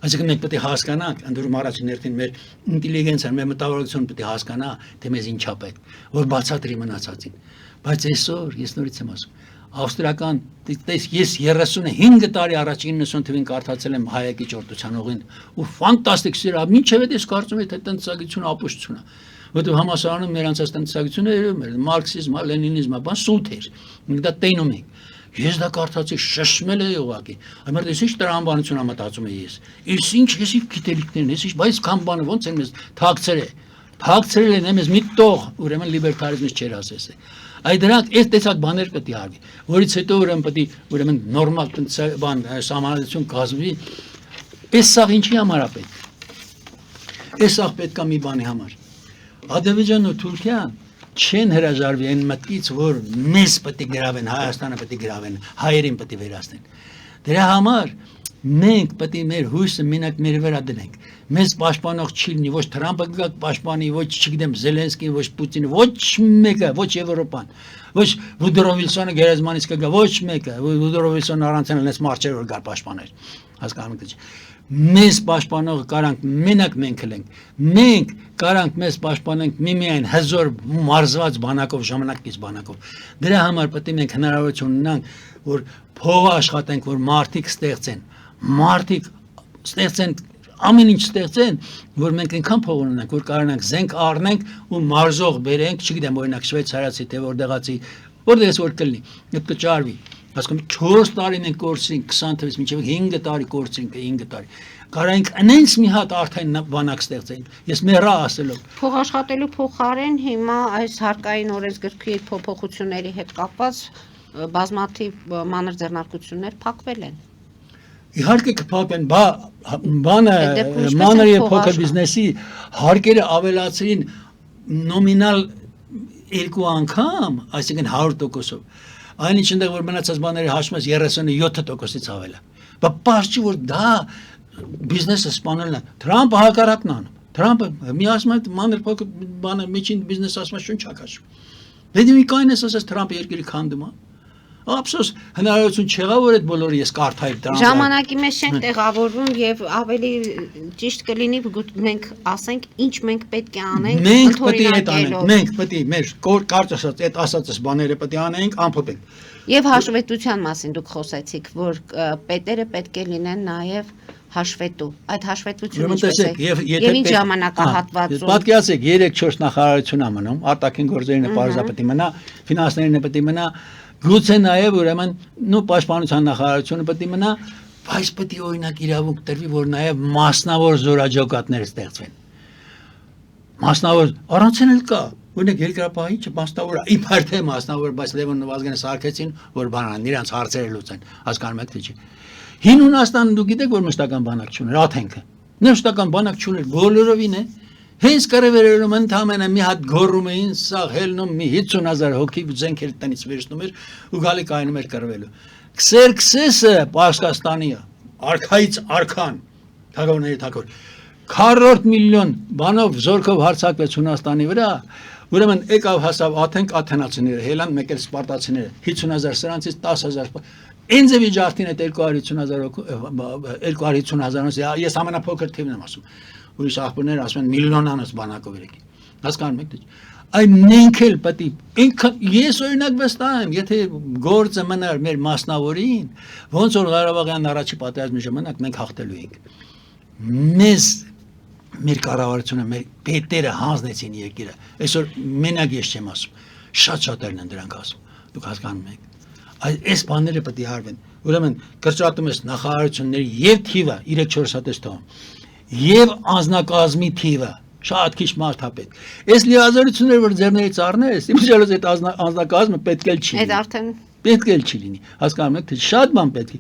Այսինքն մենք պետք է հասկանանք, ընդդուրում առաջին հերթին մեր ինտելիգենցիան, մեր մտավորությունը պետք է հասկանա, թե մեզ ինչա պետք, որ բացատրի մնացածին։ Բայց այսօր ես նորից եմ ասում, ավստրիական, ես 35 տարի առաջ 90 թվին կարդացել եմ Հայեկի ճորտության օղին ու ֆանտաստիկ սիրա, մինչև այդ ես կարծում եմ թե տնտեսագիտությունը ապուշտություն է, որտեղ համասարանում մեր անցած տնտեսագիտությունը մարքսիզմը, լենինիզմը, բան սուտ էր, մենք դա տենում ենք։ Ես դա կարդացի շշմել էի ուղղակի։ Այմեր ես ինչ տրամաբանություն մտածում եմ ես։ Ես ինչ ես գիտելիքներն, ես ինչ, բայց քան բանը ոնց են մեզ թաքցրել են մեզ մի տող, ուրեմն լիբերտարիզմից չեր ասես։ Այ դրանք այս տեսակ բաներ պետք է արվի, որից հետո ուրեմն նորմալ բան համանadություն կազմվի։ Այս սաղ ինչի համար է պետք։ Այս սաղ պետք է մի բանի համար։ Ադրբեջանն ու Թուրքիան չեն հրաժարվի այն մտքից, որ մեզ պետք է գրավեն, Հայաստանը պետք է գրավեն, հայերին պետք է վերացնեն։ Դրա համար մենք պետք է մեր հույսը մենակ մեր վրա դնենք։ Մեզ պաշտպանող չի լինի ոչ Թրամփը գա պաշտպանի, ոչ չգիտեմ Զելենսկին, ոչ Պուտինը, ոչ մեկը, ոչ Եվրոպան, ոչ Վուդրո Վիլսոնը գերեզմանից կգա, ոչ մեկը, Վուդրո Վիլսոնը առանց այնպես մարշեր որ գար պաշտպաներ։ Հասկանում եք։ Մեզ պաշտպանողը կարանք մենակ մենք ենք։ Մենք կարանք մեզ պաշտպանենք միմիայն հզոր մարզված բանակով, ժամանակից բանակով։ Դրա համար պետք է մենք հնարավորություն ունենանք, որ փող աշխատենք, որ մարդիկ ստեղծեն։ Մարդիկ ստեղծեն ամեն ինչ ստեղծեն, որ մենք այնքան փող ունենանք, որ կարողանանք զենք առնենք ու մարզող բերենք, չգիտեմ, օրինակ շվեյցարացի թե որտեղացի, որտեղից որ կլինի, դա կճարվի։ Հասկանում 4 տարի մենք կորցրինք 20 թվականից մինչև 5 տարի կորցրինք 5 տարի։ Կարանք այնց մի հատ արդեն բանակ ստեղծենք։ Ես մերա ասելով փող աշխատելու փոխարեն հիմա այս հարկային օրենսգրքի փոփոխությունների հետ կապված բազմաթիվ մանր ձեռնարկություններ փակվել են։ Իհարկե կփակեն, բանը մանր եւ փոքր բիզնեսի հարկերը ավելացրին նոմինալ 2 անգամ, այսինքն 100%-ով։ Այնինչ այնտեղ որ մնացած բաները հաշվում ես 37%-ից ավել է։ Բայց պարզ որ դա բիզնեսը սպանելն է։ Թրամփը հակառակն անում։ Թրամփը մի ասում է մանր փոքր բանը միջին բիզնես ասում է շունչ հակաշում։ Դե մի կային ասես Թրամփը երկրի քանդում է։ Ափսոս հնարավորություն չեղավ որ այդ բոլորը ես կարդայի դրանց ժամանակի մեջ չենք տեղավորվում եւ ավելի ճիշտ կլինի մենք ասենք ինչ մենք պետք է անենք մենք պետք է այդ անենք մենք պետք է մեր կարճ ասած այդ ասածս բաները պետք է անենք ամփոփենք եւ հաշվետվության մասին դուք խոսեցիք որ պետերը պետք է լինեն նաեւ հաշվետու այդ հաշվետվությունը եւ ինչ ժամանակահատվածում պատկերացեք 3-4 նախարարություն ամնում արտաքին գործերին պարզապես մնա ֆինանսներին պետք է մնա Գուցե նաև ուրեմն պաշտպանության նախարարությունը պետք է մնա, բայց պետք է օրինակ իրավունք տրվի, որ նաև մասնավոր զորաճոկատներ ստեղծվեն։ Մասնավոր առանցել կա, օրինակ երկրապահիչը մասնավոր է, իբր թե մասնավոր, բայց Լևոն Վազգենը սարքեցին, որ բանան իրանց հարցերը լուծեն, հասկանում եք թե չէ։ Հին Հունաստանը դուք գիտեք, որ մշտական բանակ չուներ, Աթենքը։ Մշտական բանակ չուներ, բոլորովին է։ Հենց կրևերում ընդամենը մի հատ գոռում էին, սաղ հելնում մի 50,000 հոգի զենքեր տնից վերցնում էր ու գալի կայնում էր կրվելու։ Քսերքսեսը Պարսկաստանի արքայից արքան, թագավորների թագավոր 400 միլիոն բանով զորքով հարձակվեց Հունաստանի վրա Ուրեմն եկավ հասավ Աթենք աթենացիները, Հելան մեկ էլ սպարտացիները 50,000 սրանցից 10,000 Ինձ վիճարտին է 250,000 ես ամենափոքր թիվն եմ ասում ուրիշ աղբորներ ասում են միլիոնանոց բանակով եկի հասկանում եք Այն մենք էլ պետք է ես օրինակ վստահ եմ եթե գործը մնար մեր մասնավորին ոնց որ Ղարաբաղյան առաջի պատերազմի ժամանակ մենք հաղթելու ենք մեզ մեր կառավարությունը մեր պետերը հանձնեցին երկիրը այսօր մենակ ես չեմ ասում շատ-շատերն են դրանք ասում դուք հասկանում եք այս բաները պետք է արվեն ուրեմն կրճատում ես նախարարությունների եւ թիվը 3-4 հատ ես թողում եւ անձնակազմի թիվը շատ քիչ մարդ հապետ այս լիազորությունները որ ձեռներից առնես իմիջիալոց այդ անձնակազմը պետք էլ չի Այդ արդեն պետք էլ չի լինի հասկանում եք թե շատ բան պետք է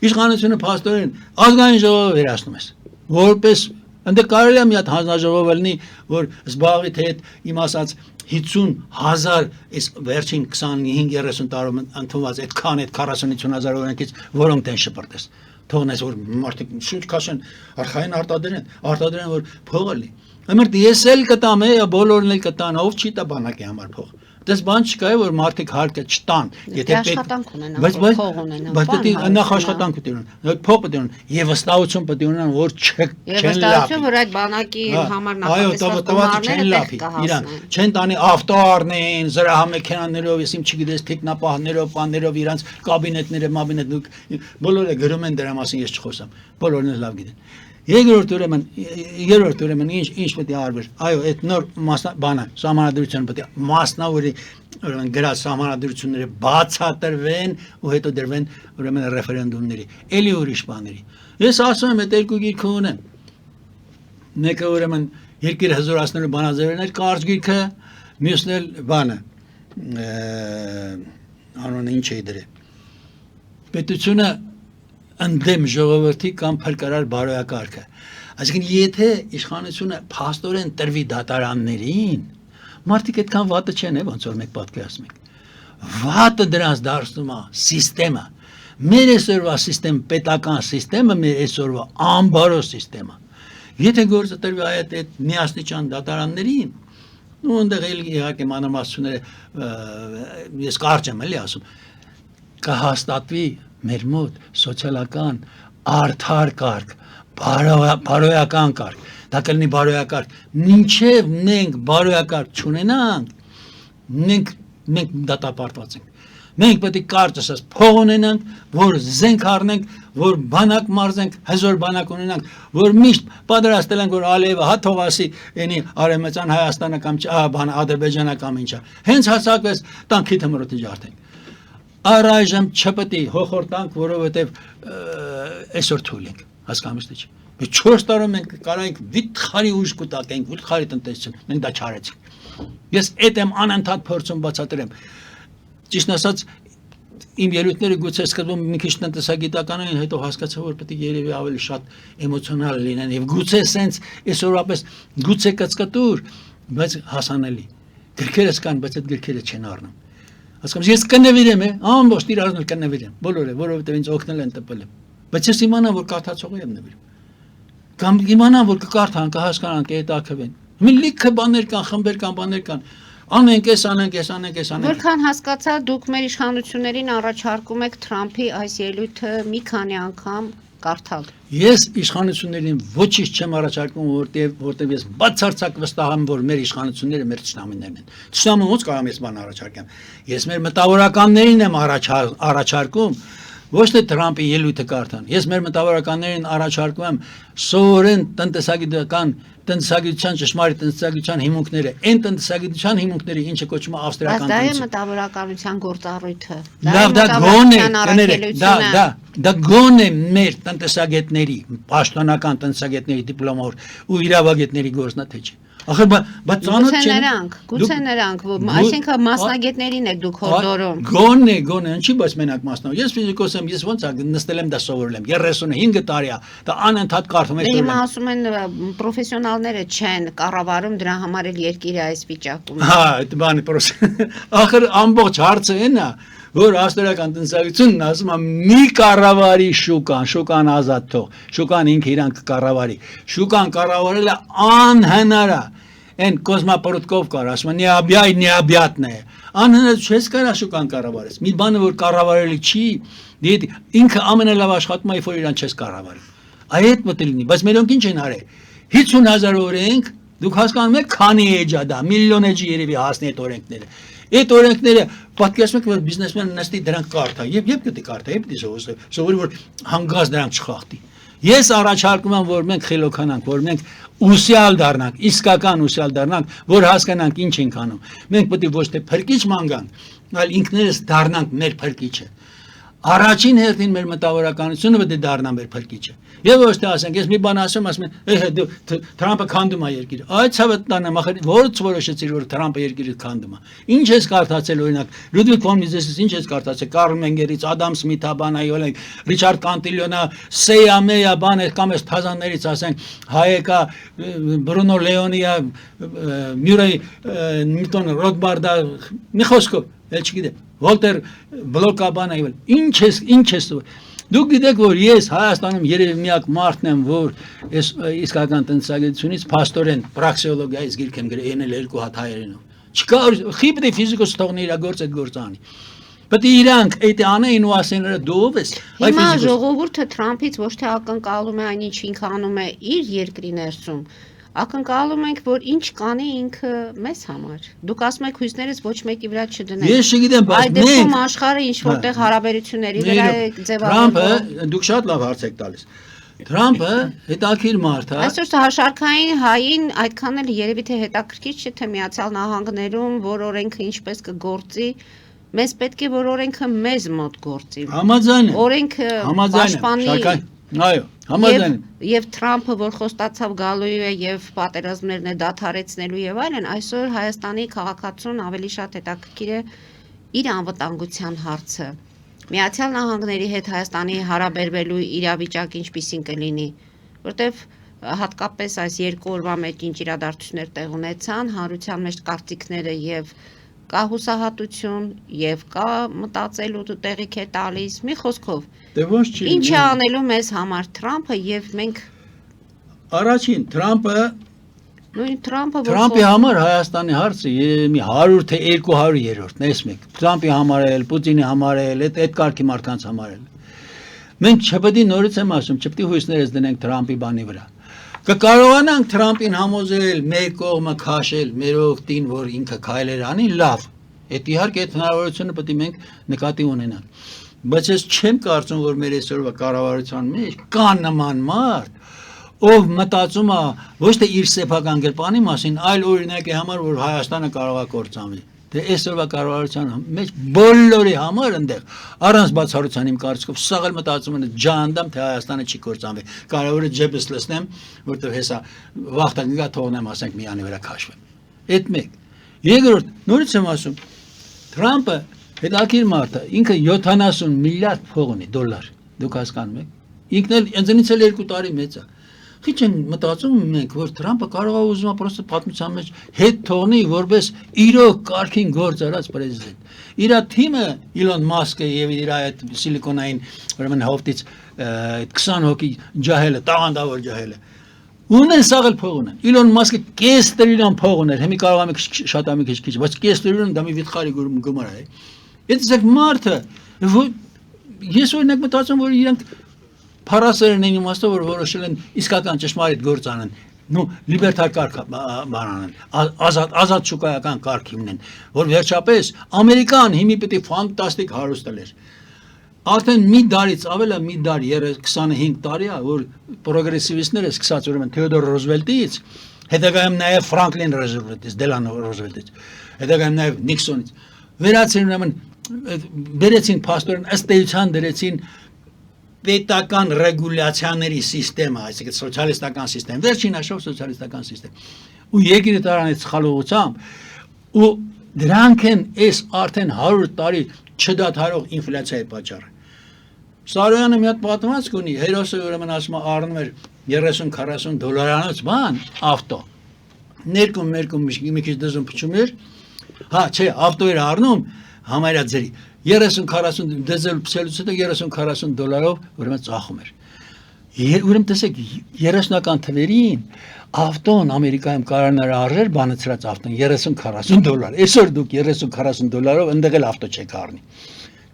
իշխանությունը փաստորեն ազգային ժողովը վերացնում ես որպես ընդ կարելի է մի հատ հանձնաժողով լինի որ զբաղվի թե այդ իմ ասած 50,000 այս վերջին 25-30 տարում ընդունված այդքան այդ 40-50,000 օրենքից որոնք դեն շպրտես թողնես որ մարդիկ շուտ քաշեն արխային արտադրեն որ փողը լի Ամենդ ես էլ կտամ բոլորն էլ կտան ով չի տա բանակի համար փող Դες բան չկա որ մարդիկ հարկը չտան եթե աշխատանք ունենան փող ունենան բայց պետք է նախ աշխատանք ունենան փող պետք է ունենան եւ վստահություն պետք է ունենան որ չեն վստահություն որ այդ բանակի համար նախատեսված գումարները իրան չեն տանի ավտո առնեն զրահամեքենաներով ես իմ չգիտես տեխնապահներով բաներով իրանց կաբինետները մաբինետ բոլորը գրում են դրա մասին ես չխոսամ բոլորն էլ լավ գիտեն Երկրորդ ուրեմն ինչ պետք է արվեր այո այդ նոր բանը սահմանադրությունը պետք է մասնավորի ուրեմն գրած սահմանադրությունները բացատրվեն ու հետո դրվեն ուրեմն ռեֆերենդումների էլի ուրիշ բաների ես ասում եմ այդ երկու գիրքը ունեմ մեկը ուրեմն երկիրը հզորացնելու բանաձևերն էր կարճ գիրքը մյուսն էլ բանը անոնը ինչ է դրել պետությունը ընդդեմ ժողովրդի կամ փրկարար բարոյակարգը այսինքն եթե իշխանությունը փաստորեն տրվի դատարաններին մարդիկ այդքան վատը չեն ոնց որ մեկ պատկերացնում եք վատը դրանց դարձնում է սիստեմը մեր այսօրվա սիստեմ պետական սիստեմը մեր այսօրվա անբարո սիստեմը եթե գործը տրվի այդ միասնիչան դատարաններին ու այնտեղ իհարկե մանրամասնությունները ես կարճ եմ էլի ասում կհաստատվի մեր մոտ սոցիալական արդար կարգ, բարոյական կարգ, դա կլինի բարոյակարգ, մինչև մենք բարոյակարգ չունենանք, մենք դատապարտված ենք, մենք պետք է կարճ ասած փող ունենանք, որ զենք առնենք, որ բանակ մարզենք, հզոր բանակ ունենանք, որ միշտ պատրաստել ենք, որ Ալիևը հա թող ասի, էնի Արևմտյան Հայաստանը կամ Ադրբեջանը կամ ինչա, հենց հասակվեց տանքի թմրոտի ջարդենք Առայժմ չպետք է հոխորտանք, որովհետև այսօր թույլ ենք, հասկանում եք չէ։ Բայց 4 տարում մենք կարանք վիթխարի ուժ կուտակենք, վիթխարի տնտեսություն, մենք դա չարեցինք։ Ես այդ եմ անընդհատ փորձում բացատրեմ։ Ճիշտ ասած, իմ ելույթները գուցե սկզբում մի քիչ տնտեսագիտական էին, հետո հասկացա, որ պետք է երևի ավելի շատ էմոցիոնալ լինեն եւ գուցե սենց այսօրապես գուցե կծկտուր, բայց հասանելի։ Գրքերս կան, բայց այդ գրքերը չեն առնում։ Հասկանում ես կնվիրեմ, ամբողջ տիրաժներ կնվիրեմ, բոլորը, որովհետև ինձ օգնել են տպել եմ։ Բայց ես իմանամ, որ կարդացողի եմ նվիրում։ Կամ իմանամ, որ կկարդան, կհասկանան, կհետաքրվեն։ Մի լիքը բաներ կան, խմբեր կան, բաներ կան։ Անենք, անենք։ Որքան հասկացա, դուք մեր իշխանություններին առաջարկում եք Թրամփի այս ելույթը մի քանի անգամ կարդալ։ Ես իշխանություններին ոչինչ չեմ առաջարկում, որտեղ ես բացարձակ վստահ եմ, որ մեր իշխանությունները մեր ճշնամիներն են։ Ճշնամուն ոնց կարող եմ ես բան առաջարկեմ։ Ես մեր մտավորականներին եմ առաջարկում, ոչ թե Թրամփի ելույթը կարդան։ Ես մեր մտավորականներին առաջարկում եմ սովորեն տնտեսագիտության ճշմարիտ տնտեսագիտության հիմունքները, այն տնտեսագիտության հիմունքները, ինչը կոչվում է ավստրիական տնտեսություն։ Դա է մտավորականության գործառույթը։ Դա գոնե մեր տնտեսագետների, պաշտոնական տնտեսագետների դիպլոմավոր ու իրավագետների գործն է թե չէ։ Ախր բայց ծանոթ չեն։ Գուցե նրանք, այսինքն մասնագետներին եք դուք հորդորում։ Գոնե, ինչի՞ բայց մենակ մասնագետ։ Ես ֆիզիկոս եմ, ես ոնց նստել եմ դա սովորել եմ 35 տարի է, դա անընդհատ կարդում եմ։ Հիմա ասում են պրոֆեսիոնալները չեն կառավարում, դրա համար էլ երկիրը այս վիճակում է։ Հա, այդ բանը ախր ամբողջ հարցը այն է, որ ավստրիական տնտեսությունն ասում է մի կառավարի շուկան ազատ թող, շուկան ինքը իրան կառավարի։ Շուկան կառավարելը անհնար է։ Այն կոսմապրոտկով կար, ասում են необъятն է։ Անհնարին չես կարա շուկան կառավարես։ Մի բանը որ կառավարելի չի, դիտի ինքը ամենալավ աշխատում է, որ իրան չես կառավարի։ Այդ մտել լինի, բայց մերոնք ինչ են արել։ 50,000 օրենք, դուք հասկանում եք, քանի էջ է դա, միլիոն էջի երևի հասնի այդ օրենքները։ Այդ օրենքները պատկերացնում եք, որ բիզնեսմենը նստի դրանք կարդա, եւ պետք է կարդա, պետք է սովորի, որ հանգած դրանք չխախտի։ Ես առաջարկում եմ, որ մենք խելոքանանք, որ մենք ուսյալ դառնանք, իսկական ուսյալ դառնանք, որ հասկանանք ինչ ենք անում։ Մենք պետք է ոչ թե փրկիչ մանգանք, այլ ինքներս դառնանք մեր փրկիչը։ Առաջին հերթին մեր մտավորականությունը պետք է դառնա մեր փրկիչը։ Եվ ոչ թե ասենք, ես մի բան ասում են, Թրամփը քանդում է երկիրը։ Այդ ցավը տանեմ, ախր ո՞ց որոշեցիր, որ Թրամփը երկիրը քանդում է։ Ինչ ես կարդացել օրինակ, Լյուդվիգ ֆոն Միսեսից ինչ ես կարդացել, Կարլ Մենգերից, Ադամ Սմիթա բանայ, Ռիչարդ Կանտիլյոնա, Սեյամեյա բաներ կամ այս թազաններից ասենք, Հայեկա, Բրունո Լեոնիա, Մյուրեյ, Միլտոն Ռոթբարդա, մի խոսքով, էլ չգիտեմ, Վոլտեր Բլոկաբանայ, ինչ ես Դուք գիտեք, որ ես Հայաստանում երևի միակ մարդն եմ, որ այս իսկական տնտեսագիտությունից փաստորեն պրաքսեոլոգիայից գիրք եմ գրել 2 հատ հայերենով։ Չկա խիբդի ֆիզիկոս թողնի իր գործ այդ գործանի։ Բայց իրանք այդ անեին ու ասեն դու ով ես։ Հիմա ժողովուրդը Թրամփից ոչ թե ակնկալում է այն ինչ ինքը անում է իր երկրի ներսում, ակնկալում ենք, որ ինչ կանի ինքը մեզ համար։ Դուք ասում եք հույսներս ոչ մեկի վրա չդնենք։ Ես չգիտեմ, բայց այդ դեպքում աշխարհը ինչ որտեղ հարաբերությունների վրա է ձևավորվում։ Թրամփը դուք շատ լավ հարց եք տալիս։ Թրամփը հետաքրքիր մարդ է։ Այսօր հաշարքային հային այդքան էլ երևի թե հետաքրքիր չէ թե Միացյալ Նահանգներում որ օրենքը ինչպես կգործի, մեզ պետք է որ օրենքը մեզ մոտ գործի։ Համաձայն եմ։ Օրենքը պաշտպանի Այո, համաձայն եմ։ Եվ Թրամփը որ խոստացավ գալու է եւ պատերազմներն է դադարեցնելու եւ այլն, այսօր Հայաստանի քաղաքացուն ավելի շատ հետաքրքիր է իր անվտանգության հարցը։ Միացյալ Նահանգների հետ Հայաստանի հարաբերվելու իրավիճակ ինչպիսին կլինի, որտեվ հատկապես այս 2 օրվա մեջ ինչ իրադարձություններ տեղ ունեցան, հանրության մեջ կարծիքները եւ կա հուսահատություն եւ կա մտածելու տեղիք է տալիս, մի խոսքով։ Դե ոչ չի։ Ինչ է անելու մեզ համար Թրամփը եւ մենք Առաջին Թրամփը նույն Թրամփի համար Հայաստանի հարցը երևի մի 100 թե 200-երորդն է, մեկ։ Թրամփի համար էլ, Պուտինի համար էլ, այդ կարգի մարդկանց համար էլ։ Մենք չպետք է նորից եմ ասում, չպետք է հույսներս դնենք Թրամփի բանի վրա։ Կկարողանանք Թրամփին համոզել, մեր կողմը քաշել, մեր օգտին, որ ինքը քայլեր անի, լավ։ Այդ իհարկե այդ հնարավորությունը պետք է մենք նկատի ունենանք։ Բայց ես չեմ կարծում, որ մեր այսօրվա կառավարության մեջ կա նման մարդ, ով մտածում է ոչ թե իր սեփական գրպանի մասին, այլ օրինակի համար, որ Հայաստանը կարող է կործանվի։ Դե այսօրվա կառավարության մեջ բոլորի համար այնտեղ առանց բացառության իմ կարծիքով սաղ էլ մտածում են ջանդամ թե Հայաստանը չի կործանվի։ Կարևորը ջեբս լցնեմ, որտեղ հեսա վախտա գա թողնեմ, ասենք միանի վրա քաշվեմ։ Այդ մեկ։ Երկրորդ, նորից եմ ասում, Թրամփը հետաքրքիր մարդ է, ինքը 70 միլիարդ փող ունի դոլար, դուք հասկանում եք։ Ինքն էլ ինձնից էլ 2 տարի մեծ է։ Քիչ են մտածում մենք, որ Թրամփը կարող է ուզում ապրոստը պատմության մեջ հետ թողնի որպես իրոք կարգին գործ արած պրեզիդենտ։ Իր թիմը Իլոն Մասկը եւ իր այդ սիլիկոնային ուրեմն հովտից այդ 20 հոգի ջահելը, տաղանդավոր ջահելը ունեն սաղել փող ունեն։ Իլոն Մասկը կես տրիլիոն փող ուներ, հիմա կարող է շատ ամի քիչ, բայց կես տրիլիոն դա մի վիթխարի գումար է։ Այդ զեք մարդը ես օրինակ մտածում որ իրանք Փարասերն են իմաստով որ որոշել են իսկական ճշմարիտ գործ անեն, նո լիբերտար կարգ բանանեն, ազատ շուկայական կարգ հիմնեն, որ վերջապես Ամերիկան հիմի պետք է ֆանտաստիկ հարուստ էր։ Արդեն մի դարից ավել է մի դար 25 տարի է որ պրոգրեսիվիստները սկսած ուրեմն Թեոդոր Ռոզվելտից, հետագայում նաև Ֆրանկլին Ռոզվելտից, Դելանո Ռոզվելտից, հետագայում նաև Նիքսոնից վերացին ուրեմն բերեցին փաստորեն ըստ էության դրեցին պետական ռեգուլյացիաների սիստեմը, այսինքն սոցիալիստական սիստեմ, վերջին հաշվով սոցիալիստական սիստեմ։ Ու երկիրը տարանից խալողությամբ ու դրանք են այս արդեն 100 տարի չդադարող ինֆլյացիայի պատճառը։ Սարոյանը մի հատ պատմվածք ունի, հերոսը ուրեմն ասում է առնում էր 30-40 դոլարանոց բան, ավտո։ Ներկում մի քիչ դժում փչում էր, հա, չէ, ավտո էր առնում համարյա ձերի 30-40 դեզել փսելուց հետո 30-40 դոլարով ուրեմն ծախում էր։ Ուրեմն տեսեք 30-ական թվերին ավտոն Ամերիկայում կարողանար արժեր բանացրած ավտոն $30-40. Այսօր դուք $30-40 ընդեղ էլ ավտո չեք առնի։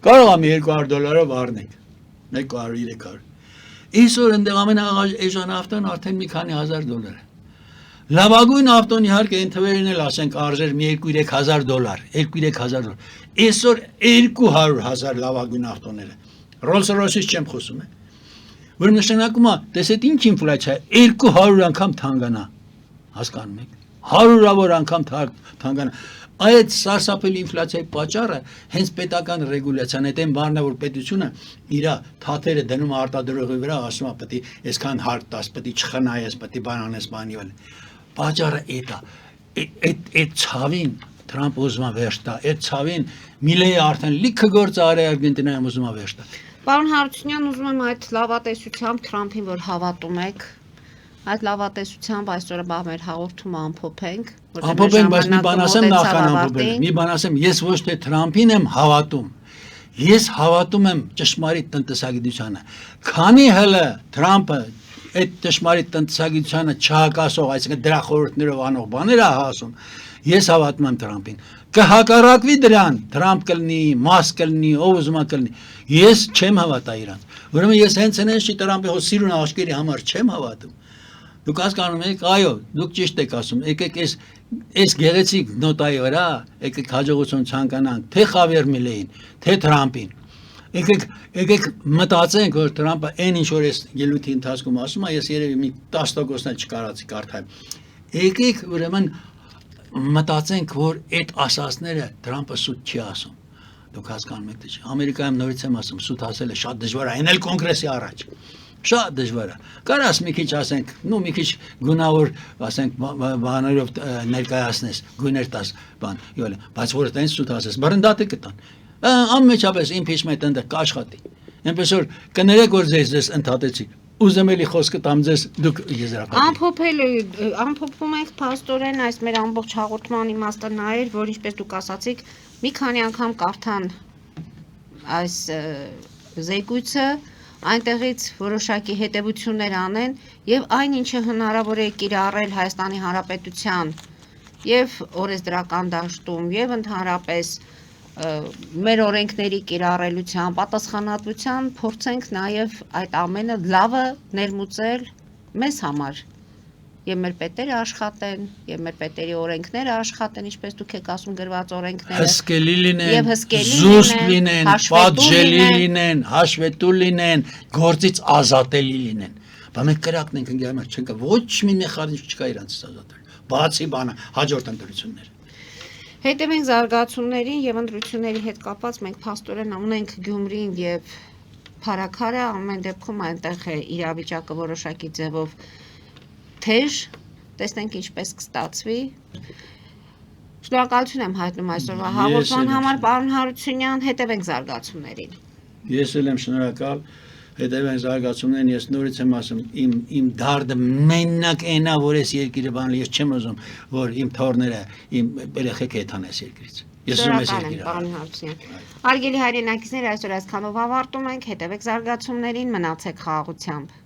Կարող եմ $200 առնեք։ 200-300։ Այսօր ընդեղ ամենաէժան ավտոն արդեն մի քանի $1000 է։ Լավագույն ավտոն իհարկե այն թվերին էլ ասենք արժեր մի $2-3000, $2-3000։ Այսօր $200,000 լավագույն ավտոները։ Rolls-Royce-ից չեմ խոսում։ Որ նշանակում է, տեսեք ինչ ինֆլյացիա, 200 անգամ թանկանա, հասկանում եք, 100-ավոր անգամ թանկանա։ Այդ սարսափելի ինֆլյացիայի պատճառը հենց պետական ռեգուլյացիան, այդ այն բանն է, որ պետությունը իր թաթերը դնում արտադրողի վրա, ասում է պետք է այսքան հարկ տաս, պետք է չխնայես, պետք է բան անես, բանի վրա։ Պատճառը այդ է, այդ ցավին Թրամփ ուզում է վերջ տա, այդ ցավին Միլեյը արդեն լիքը գործ արել Արգենտինայում ուզում է վերջ տա։ Պարոն Հարությունյան, ուզում եմ այդ լավատեսությամբ Թրամփին, որ հավատում եք, այդ լավատեսությամբ այսօր մեր հաղորդումը ամփոփենք, Ամփոփենք, բայց մի բան ասեմ նախքան ամփոփել։ Մի բան ասեմ, ես ոչ թե Թրամփին եմ հավատում, ես հավատում եմ ճշմարիտ տնտեսագիտությանը։ Քանի հələ Թրամփը այդ ճշմարիտ տնտեսագիտությանը չհակասող, այսինքն դրա խորհուրդներով անող բաներ է ասում, ես հավատում եմ Թրամփին։ Կհակառակվի դրան, Թրամփ կլինի, Մասկ կլինի, ով ուզում է կլինի։ Ես չեմ հավատա իրան։ Ուրեմն ես հենց այնպես չի Թրամփի հո սիրուն աշկերի համար չեմ հավատում։ Դուք հասկանում եք, այո, դուք ճիշտ եք ասում։ Եկեք այս գեղեցիկ նոտայի վրա, եկեք հաջողություն ցանկանանք թե Խավիեր Միլեին, թե Թրամփին։ Եկեք մտածենք, որ Թրամփը այն ինչ որ այս ելույթի ընթացքում ասում է, ես երևի մի 10%-ն էլ չկարացի կարդալ։ Եկեք ուրեմն մտածենք, որ այդ ասածները Թրամփը սուտ չի ասում։ Դուք հասկանում եք թե չէ։ Ամերիկայում նորից եմ ասում, սուտ ասելը շատ դժվար է, այն էլ կոնգրեսի առաջ։ Շատ դժվար է։ Կարաս մի քիչ ասենք, մի քիչ գունավոր, ասենք, բաներով ներկայացնես, գույներ տաս, բան, յոլ, բայց որ տենց սուտ ասես, բռնդատի կտան։ Անմիջապես impeachment ընդը կաշխատի։ Այնպես որ կներեք որ ձեզ ընդհատեցիք։ Ուզեմ էլի խոսքը տամ ձեզ դուք եզրափակեք։ Ամփոփում ենք փաստորեն այս մեր ամբողջ հաղորդման իմաստը նա էր, որ ինչպես դուք ասացիք, մի քանի անգամ կարդան այս զեկույցը, այնտեղից որոշակի հետևություններ անեն եւ այն ինչը հնարավոր է կիրառել Հայաստանի Հանրապետության եւ օրենսդրական դաշտում եւ ընդհանրապես մեր օրենքների կիրառելիության պատասխանատվության փորձենք նաեւ այդ ամենը լավը ներմուծել մեզ համար եւ մեր պետերը աշխատեն եւ մեր պետերի օրենքները աշխատեն ինչպես դուք եք ասում գրված օրենքները հսկելի լինեն, զուսպ լինեն, պատժելի լինեն, հաշվետու լինեն, գործից ազատելի լինեն։ Բայց մենք կրակն ենք ընկերներ, չենք ոչ մի մեխանիզմ չկա իրանց ազատել։ Բացի բանը հաջորդ ընտրությունները։ Հետևենք զարգացումներին եւ ընտրությունների հետ կապված մենք փաստորեն ունենք Գյումրին եւ Փարաքարը ամեն դեպքում այնտեղ է իրավիճակը որոշակի ձևով թեժ, տեսնենք ինչպես կստացվի։ Շնորհակալություն եմ հայտնում այսօրվա հաղորդման համար, պարոն Հարությունյան, հետևենք զարգացումներին։ Ես էլ եմ շնորհակալ, հետևենք զարգացումներին, ես նորից եմ ասում, իմ դարդը մենակ այնա, որ ես երկիրը բանել, ես չեմ ուզում, որ իմ թորները, իմ երեխեքը եթան այս երկրից։ Ես ուզում եմ երկիրը։ Պարոն Հարությունյան։ Արգելի հայրենակիցներ, այսօր այսքանով ավարտում ենք, հետևեք զարգացումներին, մնացեք խաղաղությամբ։